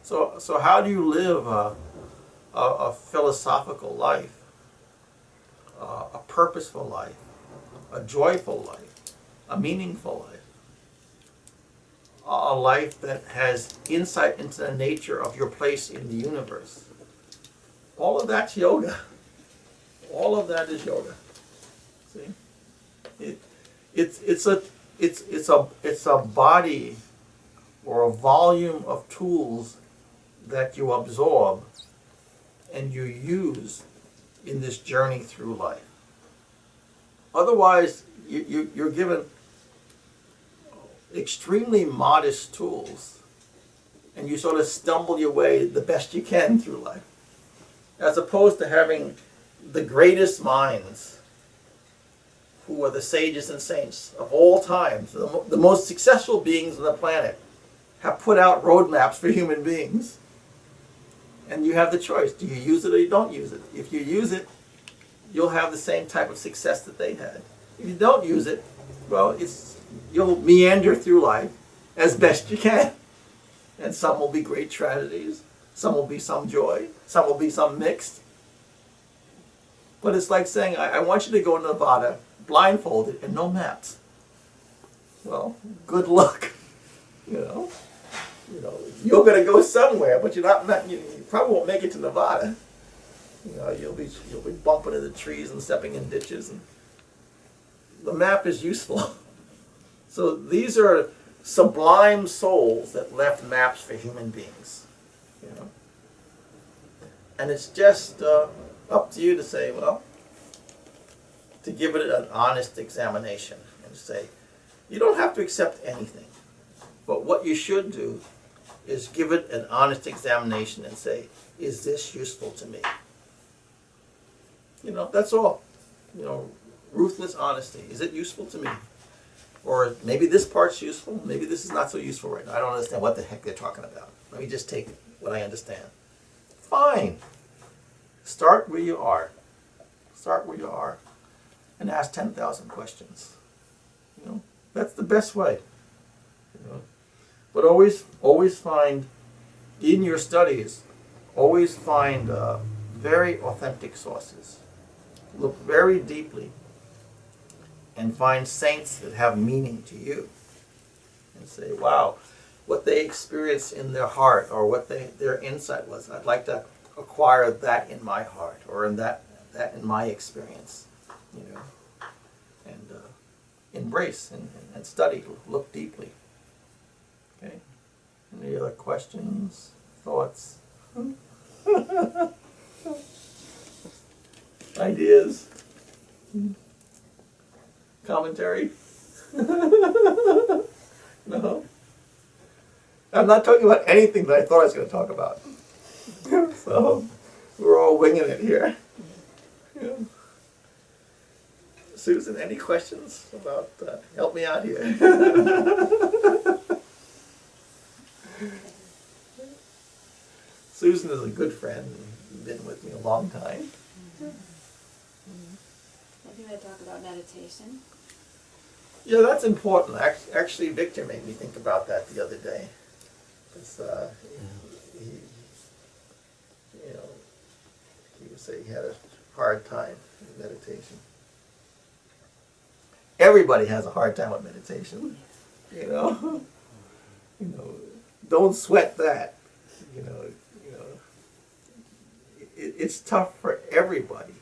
Speaker 1: So how do you live a philosophical life, a purposeful life, a joyful life, a meaningful life? A life that has insight into the nature of your place in the universe. All of that's yoga. All of that is yoga. See, it's a body or a volume of tools that you absorb and you use in this journey through life. Otherwise, you're given extremely modest tools and you sort of stumble your way the best you can through life, as opposed to having the greatest minds who are the sages and saints of all times, the most successful beings on the planet, have put out roadmaps for human beings. And you have the choice. Do you use it or you don't use it? If you use it, you'll have the same type of success that they had. If you don't use it, well, you'll meander through life as best you can. And some will be great tragedies, some will be some joy, some will be some mixed. But it's like saying, I want you to go to Nevada blindfolded and no maps. Well, good luck. You know, you're going to go somewhere, but you probably won't make it to Nevada. You know, you'll be bumping into trees and stepping in ditches. And the map is useful. So these are sublime souls that left maps for human beings. You know, and it's just up to you to say, well, to give it an honest examination and say, you don't have to accept anything, but what you should do is give it an honest examination and say, is this useful to me? You know, that's all. You know, ruthless honesty. Is it useful to me? Or maybe this part's useful, maybe this is not so useful right now. I don't understand what the heck they're talking about. Let me just take what I understand. Fine. Start where you are. Start where you are. And ask 10,000 questions. You know, that's the best way. You know? But always find, in your studies, always find very authentic sources. Look very deeply and find saints that have meaning to you. And say, wow, what they experienced in their heart or what their insight was, I'd like to acquire that in my heart or in that in my experience. You know, and embrace and study, look deeply. Okay? Any other questions, thoughts, ideas, commentary? No? I'm not talking about anything that I thought I was going to talk about. So, we're all winging it here. Yeah. Susan, any questions about, help me out here. Susan? Susan is a good friend and been with me a long time.
Speaker 4: I think I talk about meditation.
Speaker 1: Yeah, that's important. Actually, Victor made me think about that the other day. It's, he, you know, he would say he had a hard time with meditation. Everybody has a hard time with meditation, you know. You know, don't sweat that. You know, it's tough for everybody.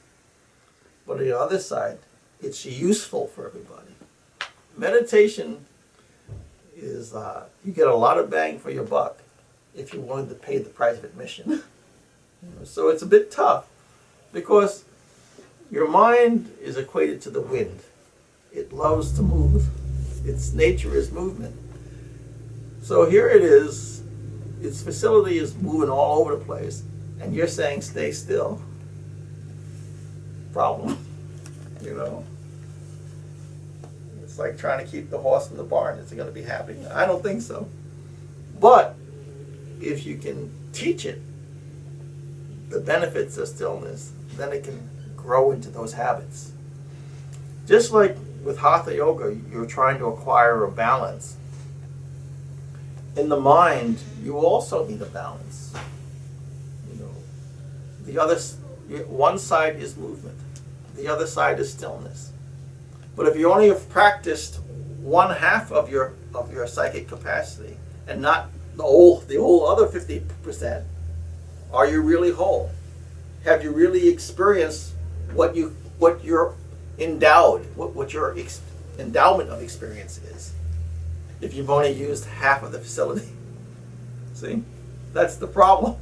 Speaker 1: But on the other side, it's useful for everybody. Meditation is, you get a lot of bang for your buck if you're willing to pay the price of admission. So it's a bit tough because your mind is equated to the wind. It loves to move. Its nature is movement. So here it is, its facility is moving all over the place, and you're saying stay still. Problem, you know. It's like trying to keep the horse in the barn. Is it going to be happy? I don't think so. But if you can teach it the benefits of stillness, then it can grow into those habits. Just like with Hatha Yoga, you're trying to acquire a balance. In the mind, you also need a balance. You know, the other, one side is movement, the other side is stillness. But if you only have practiced one half of your psychic capacity and not the whole other 50%, are you really whole? Have you really experienced what you're endowed, what your endowment of experience is? If you've only used half of the facility. See? That's the problem.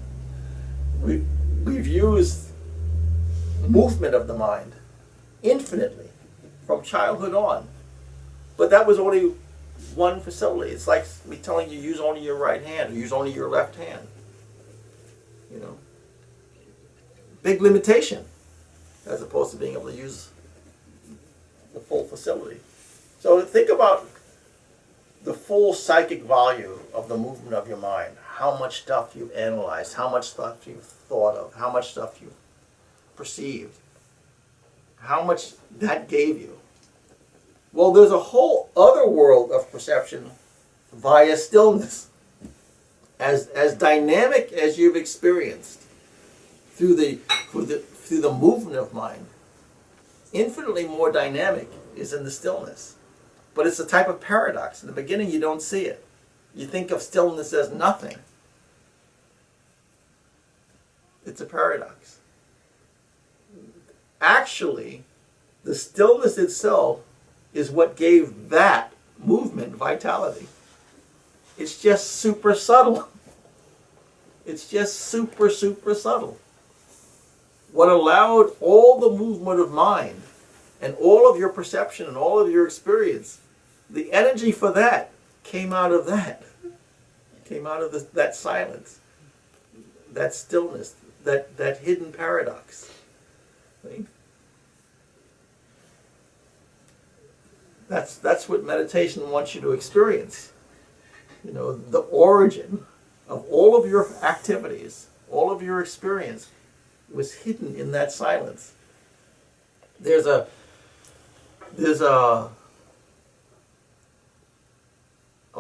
Speaker 1: We've used movement of the mind infinitely from childhood on. But that was only one facility. It's like me telling you use only your right hand or use only your left hand. You know? Big limitation as opposed to being able to use the full facility. So think about the full psychic value of the movement of your mind. How much stuff you've analyzed, how much stuff you've thought of, how much stuff you've perceived, how much that gave you. Well, there's a whole other world of perception via stillness. As dynamic as you've experienced through the movement of mind, infinitely more dynamic is in the stillness. But it's a type of paradox. In the beginning, you don't see it. You think of stillness as nothing. It's a paradox. Actually, the stillness itself is what gave that movement vitality. It's just super subtle. It's just super subtle. What allowed all the movement of mind and all of your perception and all of your experience, the energy for that came out of that. Came out of that silence, that stillness, that hidden paradox. See? That's what meditation wants you to experience. You know, the origin of all of your activities, all of your experience was hidden in that silence. There's a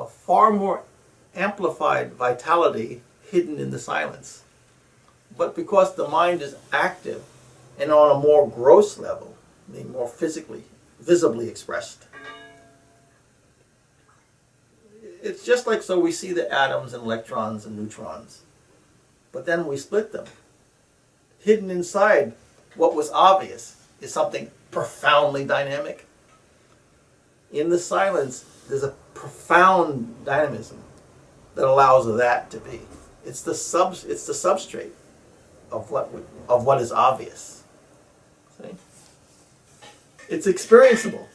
Speaker 1: far more amplified vitality hidden in the silence. But because the mind is active and on a more gross level, I mean more physically, visibly expressed, it's just like so we see the atoms and electrons and neutrons, but then we split them. Hidden inside what was obvious is something profoundly dynamic. In the silence, there's a profound dynamism that allows that to be. It's the substrate of what is obvious. See? It's experienceable.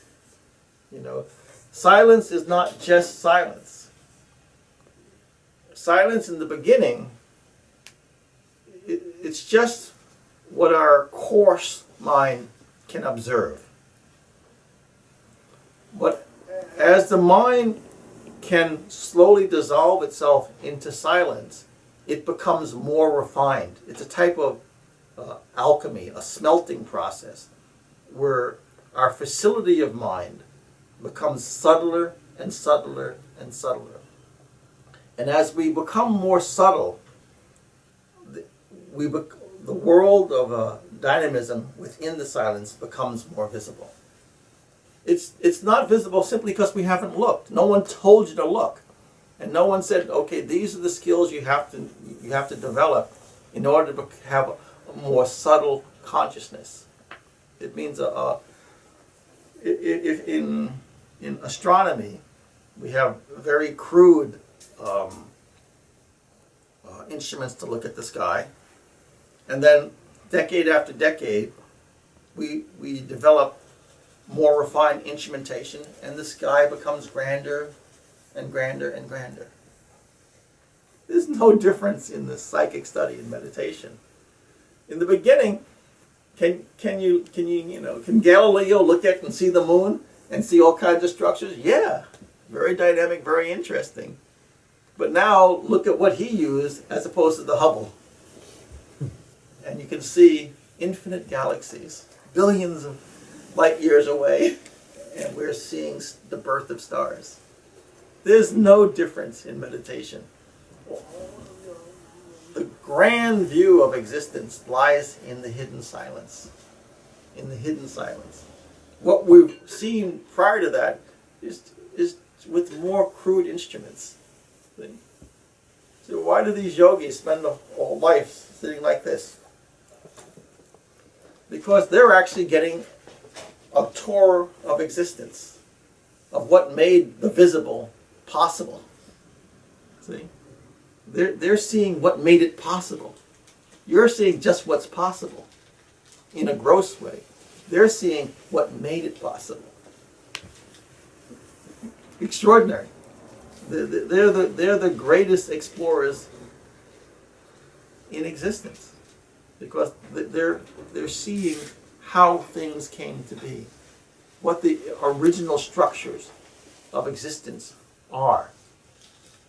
Speaker 1: You know, silence is not just silence. Silence in the beginning, it's just what our coarse mind can observe. But as the mind can slowly dissolve itself into silence, it becomes more refined. It's a type of alchemy, a smelting process, where our facility of mind becomes subtler and subtler and subtler. And as we become more subtle, the world of dynamism within the silence becomes more visible. It's not visible simply because we haven't looked. No one told you to look. And no one said, okay, these are the skills you have to develop in order to have a more subtle consciousness. It means if in astronomy we have very crude instruments to look at the sky, and then decade after decade we develop more refined instrumentation, and the sky becomes grander and grander and grander. There's no difference in the psychic study and meditation. In the beginning, can Galileo look at and see the moon and see all kinds of structures? Yeah, very dynamic, very interesting. But now look at what he used as opposed to the Hubble. And you can see infinite galaxies, billions of light years away, and we're seeing the birth of stars. There's no difference in meditation. The grand view of existence lies in the hidden silence. In the hidden silence. What we've seen prior to that is with more crude instruments. See? So why do these yogis spend their whole life sitting like this? Because they're actually getting a tour of existence, of what made the visible possible. See? They're seeing what made it possible. You're seeing just what's possible in a gross way. They're seeing what made it possible. Extraordinary. They're the greatest explorers in existence, because they're seeing how things came to be, what the original structures of existence are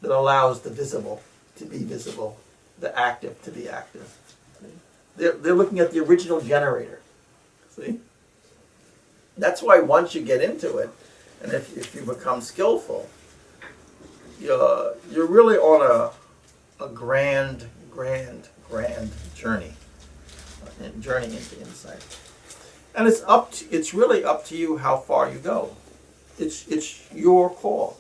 Speaker 1: that allows the visible to be visible, the active to be active. They're looking at the original generator. See? That's why once you get into it, and if you become skillful, you're really on a grand journey into insight. And it's really up to you how far you go. It's your call.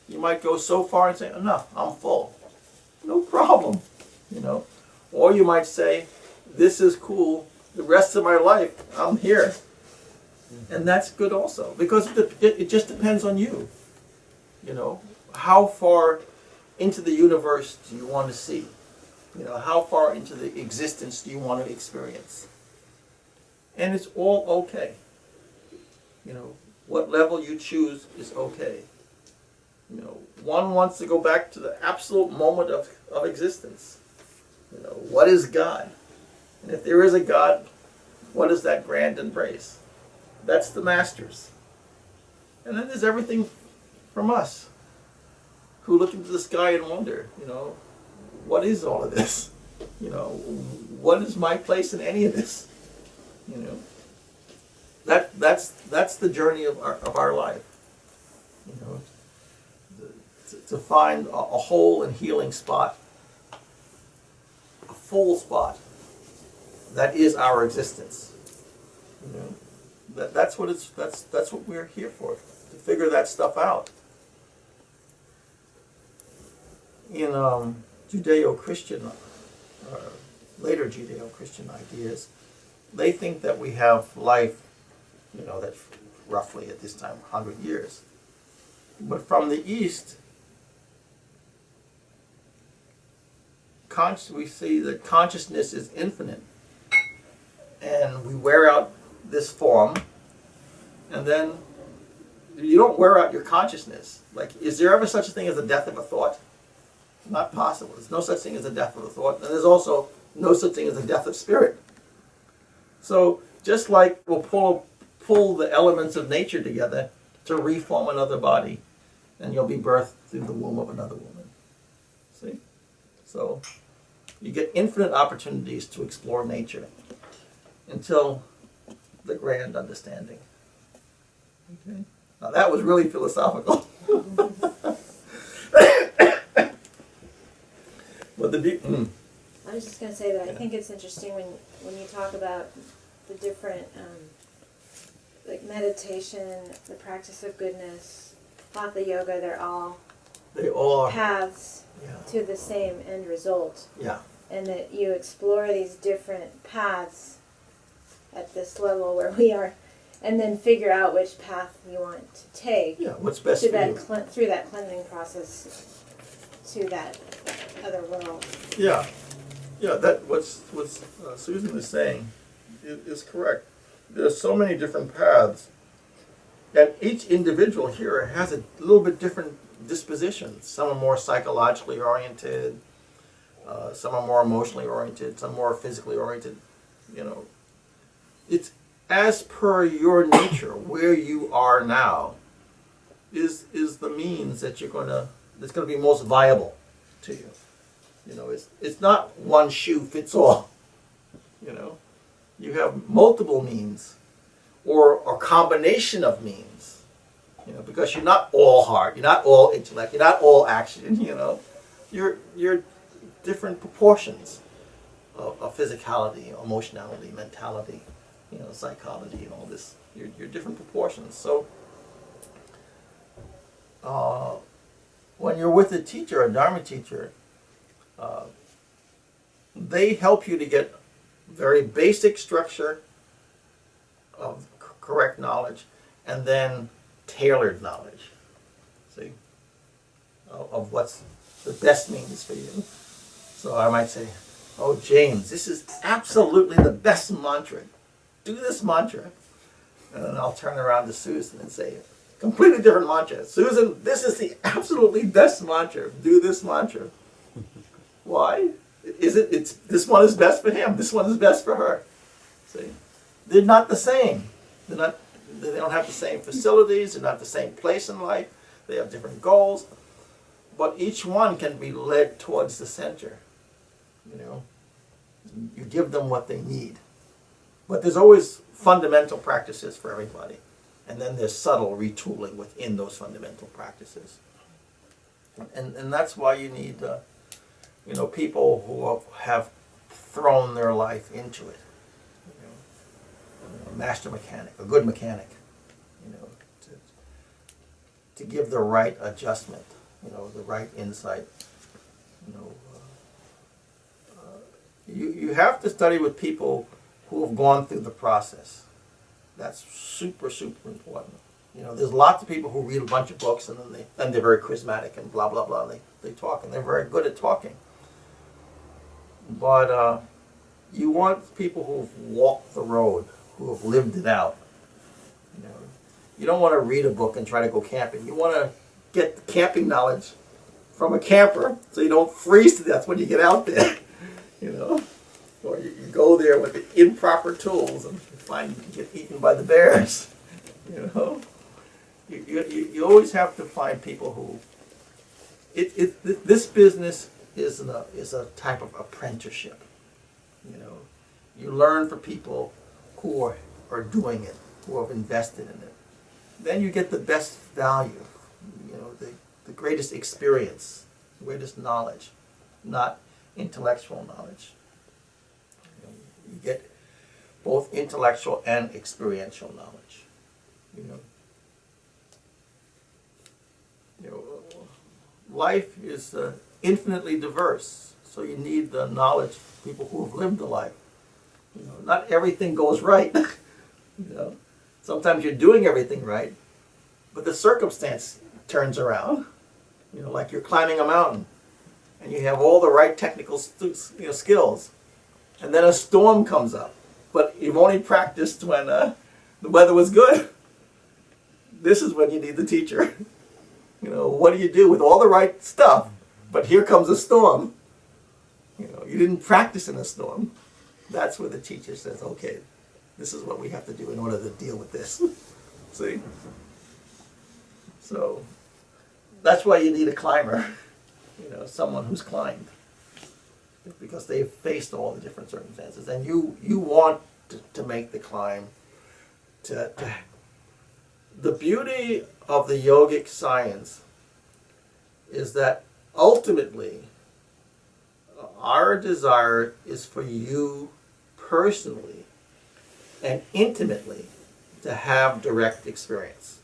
Speaker 1: You might go so far and say, enough, I'm full. No problem, Or you might say, this is cool, the rest of my life, I'm here. And that's good also, because it just depends on you. How far into the universe do you want to see? How far into the existence do you want to experience? And it's all okay. What level you choose is okay. One wants to go back to the absolute moment of existence. What is God? And if there is a God, what is that grand embrace? That's the masters. And then there's everything from us, who look into the sky and wonder, what is all of this? What is my place in any of this? That's the journey of our life. To find a whole and healing spot, a full spot that is our existence. That's what we're here for, to figure that stuff out. In Judeo-Christian, later Judeo-Christian ideas, they think that we have life, that's roughly at this time 100 years. But from the East, we see that consciousness is infinite, and we wear out this form, and then you don't wear out your consciousness. Like, is there ever such a thing as a death of a thought? Not possible. There's no such thing as a death of a thought, and there's also no such thing as a death of spirit. So just like we'll pull the elements of nature together to reform another body, and you'll be birthed through the womb of another woman. See? So You get infinite opportunities to explore nature until the grand understanding. Okay. Now that was really philosophical. But
Speaker 4: I was just going to say that I think it's interesting when you talk about the different, like meditation, the practice of goodness, hatha yoga,
Speaker 1: they all are.
Speaker 4: paths
Speaker 1: Yeah.
Speaker 4: to the same end result.
Speaker 1: Yeah.
Speaker 4: And that you explore these different paths at this level where we are, and then figure out which path you want to take
Speaker 1: Yeah. What's best
Speaker 4: to
Speaker 1: for
Speaker 4: that
Speaker 1: you?
Speaker 4: through that cleansing process to that other world.
Speaker 1: Yeah. Yeah. That what's Susan is saying is correct. There's so many different paths, and each individual here has a little bit different disposition. Some are more psychologically oriented. Some are more emotionally oriented. Some more physically oriented. You know, it's as per your nature, where you are now, is the means that that's gonna be most viable to you. You know, it's not one shoe fits all. You know, you have multiple means, or a combination of means. You know, because you're not all heart, you're not all intellect, you're not all action. You know, you're different proportions of physicality, emotionality, mentality, you know, psychology, and all this. You're different proportions. So when you're with a teacher, a Dharma teacher, they help you to get very basic structure of correct knowledge, and then tailored knowledge. See, of what's the best means for you. So I might say, "Oh, James, this is absolutely the best mantra. Do this mantra." And then I'll turn around to Susan and say, completely different mantra. "Susan, this is the absolutely best mantra. Do this mantra." Why? It's this one is best for him. This one is best for her. See, they're not the same. They don't have the same facilities. They're not the same place in life. They have different goals, but each one can be led towards the center. You know, you give them what they need, but there's always fundamental practices for everybody, and then there's subtle retooling within those fundamental practices, and that's why you need you know, people who have thrown their life into it. You know, a master mechanic, a good mechanic, you know, to give the right adjustment, you know, the right insight. You know, you have to study with people who have gone through the process. That's super, super important. You know, there's lots of people who read a bunch of books and then they're very charismatic and blah blah blah. And they talk and they're very good at talking. But you want people who've walked the road, who have lived it out. You know, you don't want to read a book and try to go camping. You want to get the camping knowledge from a camper, so you don't freeze to death when you get out there. You know, or you go there with the improper tools and find you can get eaten by the bears. You know, you always have to find people who. This business is a type of apprenticeship. You know, you learn from people who are doing it, who have invested in it. Then you get the best value, you know, the greatest experience, the greatest knowledge, not intellectual knowledge. You get both intellectual and experiential knowledge. You know, life is infinitely diverse, so you need the knowledge of people who have lived the life. You know, not everything goes right. You know, sometimes you're doing everything right, but the circumstance turns around. You know, like you're climbing a mountain, and you have all the right technical skills, and then a storm comes up, but you've only practiced when the weather was good. This is when you need the teacher. You know, what do you do with all the right stuff, but here comes a storm? You know, you didn't practice in a storm. That's where the teacher says, okay, this is what we have to do in order to deal with this. See? So that's why you need a climber, you know, someone who's climbed. because they've faced all the different circumstances, and you want to make the climb. The beauty of the yogic science is that ultimately our desire is for you personally and intimately to have direct experience.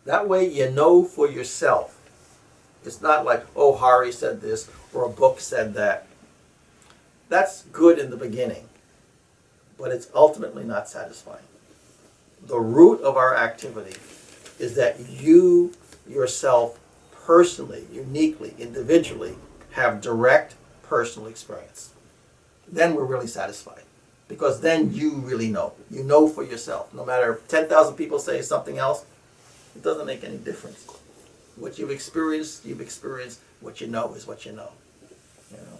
Speaker 1: That way you know for yourself. It's not like, oh, Hari said this or a book said that. That's good in the beginning, but it's ultimately not satisfying. The root of our activity is that you yourself personally, uniquely, individually have direct personal experience. Then we're really satisfied, because then you really know. You know for yourself. No matter if 10,000 people say something else, it doesn't make any difference. What you've experienced, you've experienced. What you know is what you know. You know.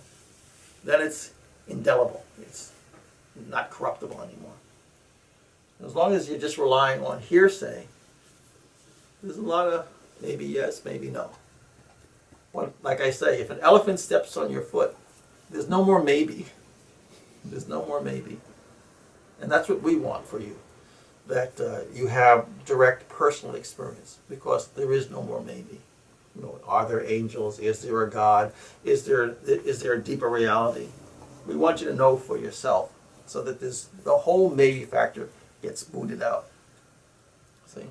Speaker 1: Then it's indelible. It's not corruptible anymore. As long as you're just relying on hearsay, there's a lot of maybe yes, maybe no. But like I say, if an elephant steps on your foot, there's no more maybe. There's no more maybe. And that's what we want for you. That you have direct personal experience, because there is no more maybe. You know, are there angels? Is there a God? Is there a deeper reality? We want you to know for yourself, so that the whole maybe factor gets booted out. See?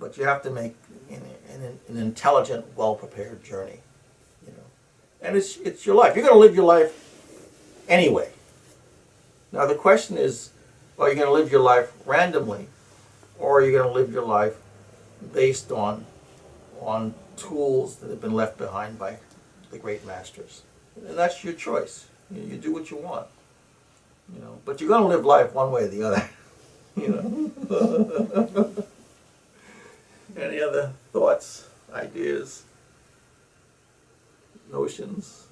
Speaker 1: But you have to make an intelligent, well-prepared journey. You know, and it's your life. You're going to live your life anyway. Now the question is, are you going to live your life randomly, or are you going to live your life based on tools that have been left behind by the great masters? And that's your choice. You do what you want. You know, but you're going to live life one way or the other. You know. Any other thoughts, ideas, notions?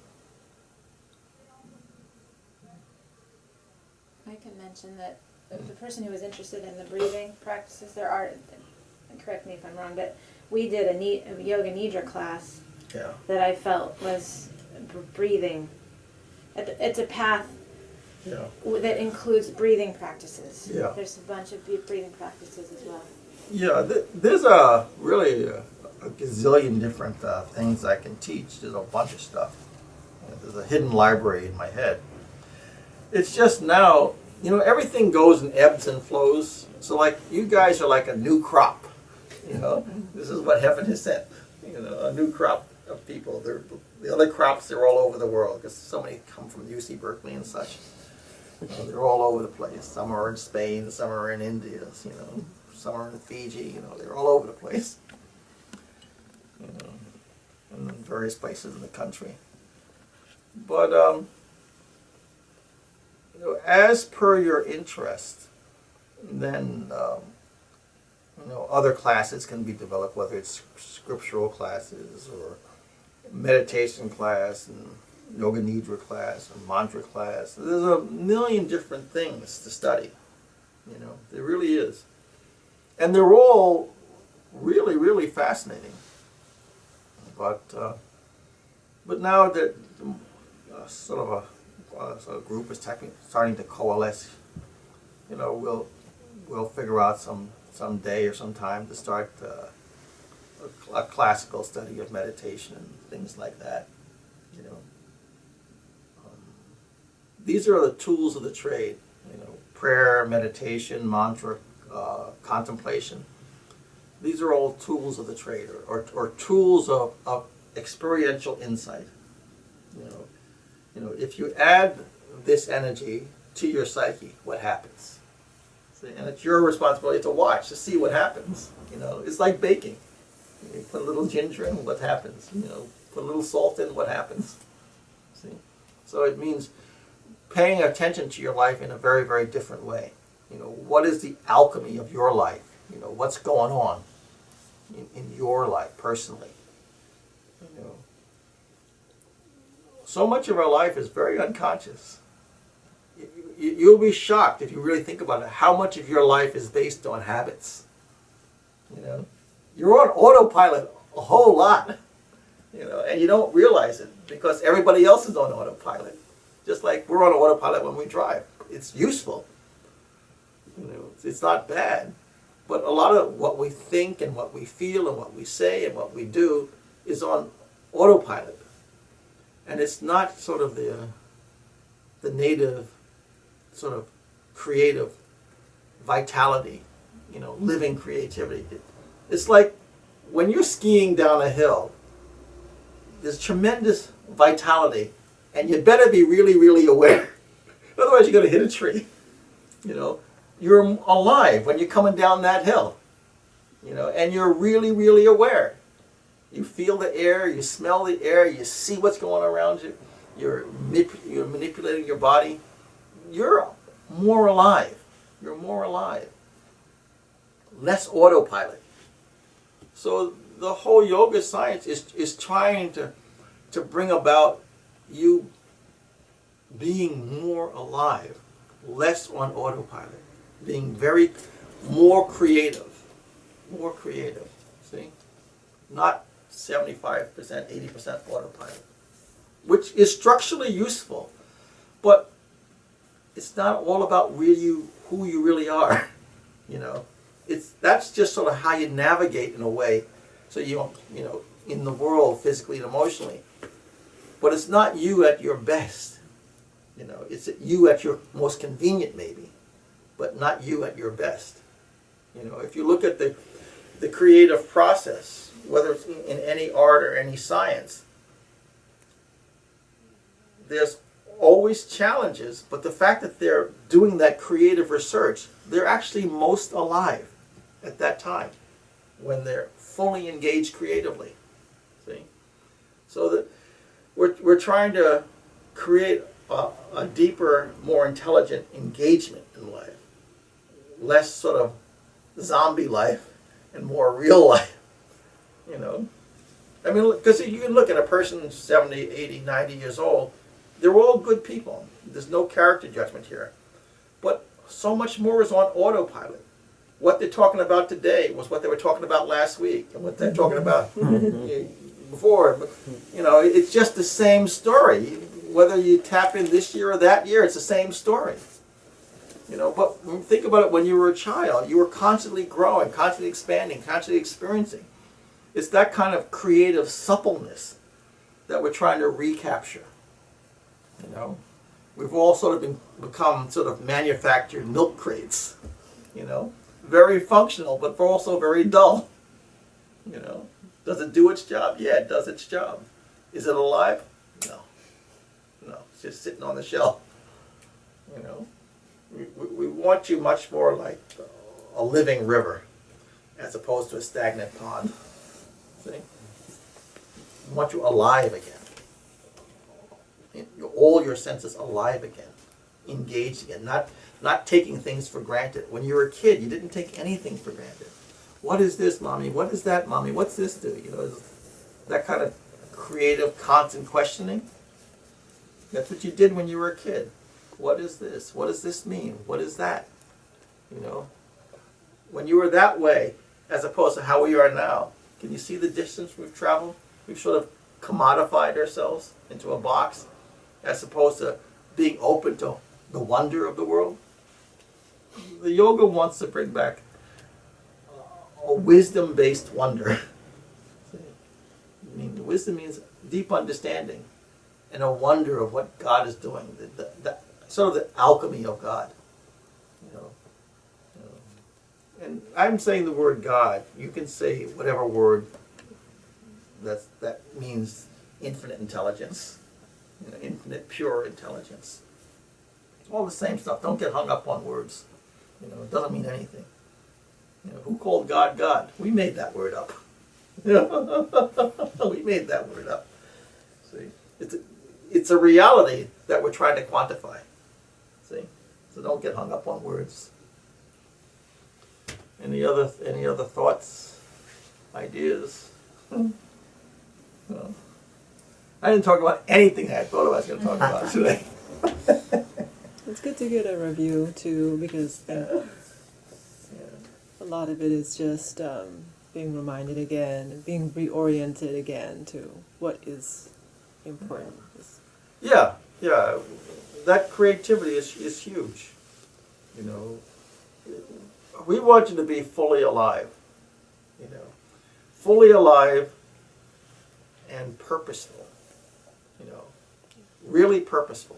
Speaker 4: I can mention that the person who was interested in the breathing practices, there are, and correct me if I'm wrong, but we did a yoga nidra class that I felt was breathing. It's a path that includes breathing practices.
Speaker 1: Yeah.
Speaker 4: There's a bunch of breathing practices as well.
Speaker 1: Yeah, there's really a gazillion different things I can teach. There's a bunch of stuff. There's a hidden library in my head. It's just now, you know, everything goes in ebbs and flows. So like, you guys are like a new crop. You know, this is what heaven has sent. You know, a new crop of people. The other crops, they're all over the world, because so many come from UC Berkeley and such. You know, they're all over the place. Some are in Spain, some are in India, you know, some are in Fiji, you know, they're all over the place. You know, and in various places in the country. But, you know, as per your interest, then, you know, other classes can be developed, whether it's scriptural classes or meditation class and yoga nidra class and mantra class. There's a million different things to study. You know, there really is. And they're all really, really fascinating. But now that sort of a group is starting to coalesce, you know, we'll figure out some day or some time to start a classical study of meditation and things like that. You know, these are the tools of the trade. You know, prayer, meditation, mantra, contemplation. These are all tools of the trade, or tools of experiential insight. You know, if you add this energy to your psyche, what happens? See, and it's your responsibility to watch, to see what happens. You know, it's like baking. You put a little ginger in, what happens? You know, put a little salt in, what happens? See, so it means paying attention to your life in a very, very different way. You know, what is the alchemy of your life? You know, what's going on in your life personally? You know, so much of our life is very unconscious. You'll be shocked if you really think about it, how much of your life is based on habits. You know, you're on autopilot a whole lot. You know, and you don't realize it because everybody else is on autopilot. Just like we're on autopilot when we drive. It's useful. You know, it's not bad. But a lot of what we think and what we feel and what we say and what we do is on autopilot. And it's not sort of the native sort of creative vitality, you know, living creativity. It's like when you're skiing down a hill, there's tremendous vitality, and you better be really, really aware. Otherwise, you're going to hit a tree. You know, you're alive when you're coming down that hill. You know, and you're really, really aware. You feel the air, you smell the air, you see what's going on around you. You're manipulating your body. You're more alive. You're more alive. Less autopilot. So the whole yoga science is trying to bring about you being more alive, less on autopilot, being more creative, see? Not 75%, 80% autopilot, which is structurally useful, but it's not all about who you really are, you know? That's just sort of how you navigate in a way, so you know, in the world physically and emotionally. But it's not you at your best, you know. It's you at your most convenient maybe, but not you at your best. You know, if you look at the creative process, whether it's in any art or any science, there's always challenges, but the fact that they're doing that creative research, they're actually most alive at that time when they're fully engaged creatively. See? So that we're trying to create a deeper, more intelligent engagement in life. Less sort of zombie life and more real life, you know. I mean, because you can look at a person 70, 80, 90 years old, they're all good people. There's no character judgment here. But so much more is on autopilot. What they're talking about today was what they were talking about last week, and what they're talking about before. You know, it's just the same story. Whether you tap in this year or that year, it's the same story. You know, but think about it when you were a child. You were constantly growing, constantly expanding, constantly experiencing. It's that kind of creative suppleness that we're trying to recapture. You know, we've all sort of become sort of manufactured milk crates. You know, very functional, but also very dull. You know, does it do its job? Yeah, it does its job. Is it alive? No. No, it's just sitting on the shelf. You know, we want you much more like a living river as opposed to a stagnant pond. See? We want you alive again. All your senses alive again, engaged again, not taking things for granted. When you were a kid, you didn't take anything for granted. What is this, Mommy? What is that, Mommy? What's this do? You know, that kind of creative, constant questioning. That's what you did when you were a kid. What is this? What does this mean? What is that? You know, when you were that way, as opposed to how we are now, can you see the distance we've traveled? We've sort of commodified ourselves into a box, as opposed to being open to the wonder of the world. The yoga wants to bring back a wisdom-based wonder. I mean, wisdom means deep understanding and a wonder of what God is doing, the sort of the alchemy of God. You know. And I'm saying the word God. You can say whatever word that means infinite intelligence, you know, infinite pure intelligence. It's all the same stuff. Don't get hung up on words. You know, it doesn't mean anything. You know, who called God God? We made that word up. We made that word up. See, it's a reality that we're trying to quantify. See, so don't get hung up on words. Any other thoughts, ideas? No. I didn't talk about anything I thought I was going to talk about today.
Speaker 3: It's good to get a review too, because a lot of it is just being reminded again and being reoriented again to what is important.
Speaker 1: Yeah, yeah. That creativity is huge. You know, we want you to be fully alive. You know, fully alive and purposeful. You know, really purposeful.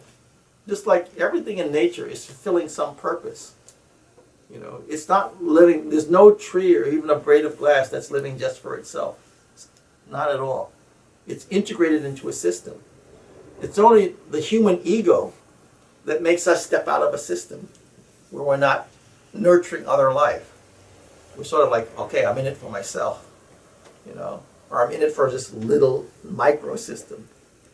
Speaker 1: Just like everything in nature is fulfilling some purpose. You know, it's not living, there's no tree or even a blade of glass that's living just for itself. Not at all. It's integrated into a system. It's only the human ego that makes us step out of a system where we're not nurturing other life. We're sort of like, okay, I'm in it for myself, you know, or I'm in it for this little micro system.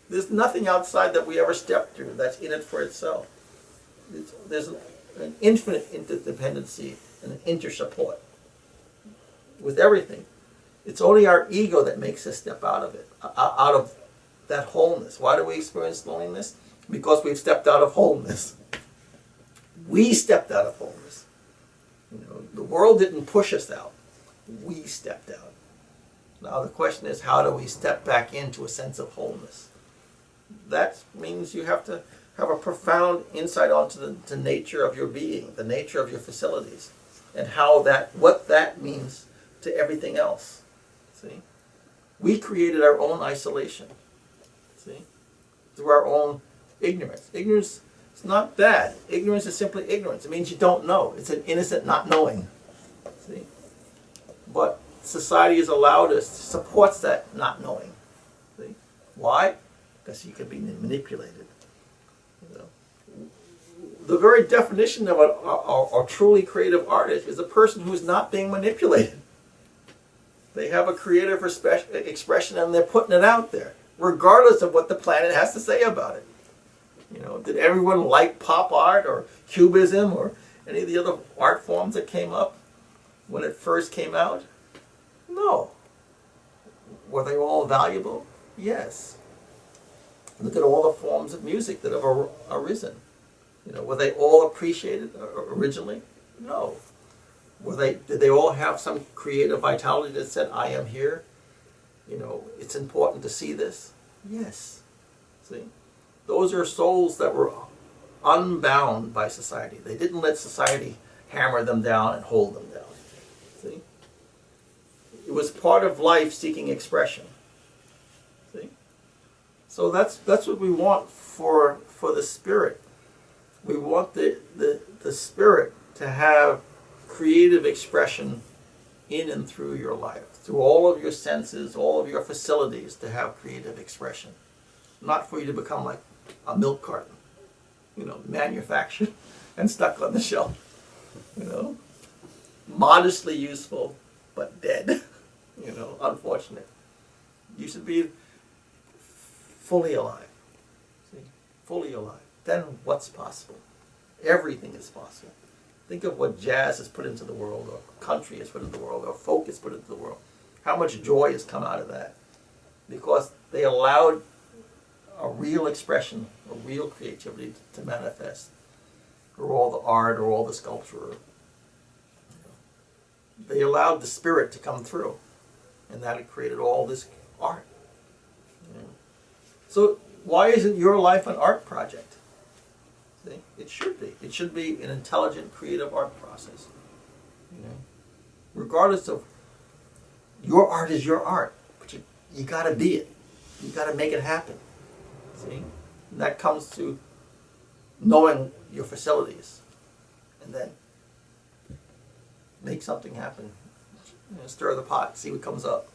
Speaker 1: There's nothing outside that we ever step through that's in it for itself. There's an infinite interdependency and an intersupport with everything. It's only our ego that makes us step out of it, out of that wholeness. Why do we experience loneliness? Because we've stepped out of wholeness. We stepped out of wholeness. You know, the world didn't push us out. We stepped out. Now the question is, how do we step back into a sense of wholeness? That means you have to have a profound insight onto the nature of your being, the nature of your facilities, and what that means to everything else. See? We created our own isolation. See? Through our own ignorance. Ignorance is not bad. Ignorance is simply ignorance. It means you don't know. It's an innocent not knowing. See? But society has allowed us, supports that not knowing. See? Why? Because you can be manipulated. You know? The very definition of a truly creative artist is a person who is not being manipulated. They have a creative expression and they're putting it out there, regardless of what the planet has to say about it. You know, did everyone like pop art or cubism or any of the other art forms that came up when it first came out? No. Were they all valuable? Yes. Look at all the forms of music that have arisen. You know, were they all appreciated originally? No. Did they all have some creative vitality that said, I am here? You know, it's important to see this? Yes. See? Those are souls that were unbound by society. They didn't let society hammer them down and hold them down. See? It was part of life seeking expression. See? So that's what we want for the spirit. We want the spirit to have creative expression in and through your life, through all of your senses, all of your facilities, to have creative expression. Not for you to become like a milk carton, you know, manufactured and stuck on the shelf, you know. Modestly useful, but dead, you know, unfortunate. You should be fully alive, see, fully alive. Then what's possible? Everything is possible. Think of what jazz has put into the world, or country has put into the world, or folk has put into the world. How much joy has come out of that? Because they allowed a real expression, a real creativity to manifest. Or all the art, or all the sculpture. They allowed the spirit to come through. And that had created all this art. You know? So why isn't your life an art project? See? It should be. It should be an intelligent, creative art process. You know? Regardless of, your art is your art, but you got to be it. You got to make it happen. See? And that comes to knowing your facilities, and then make something happen. You know, stir the pot, see what comes up.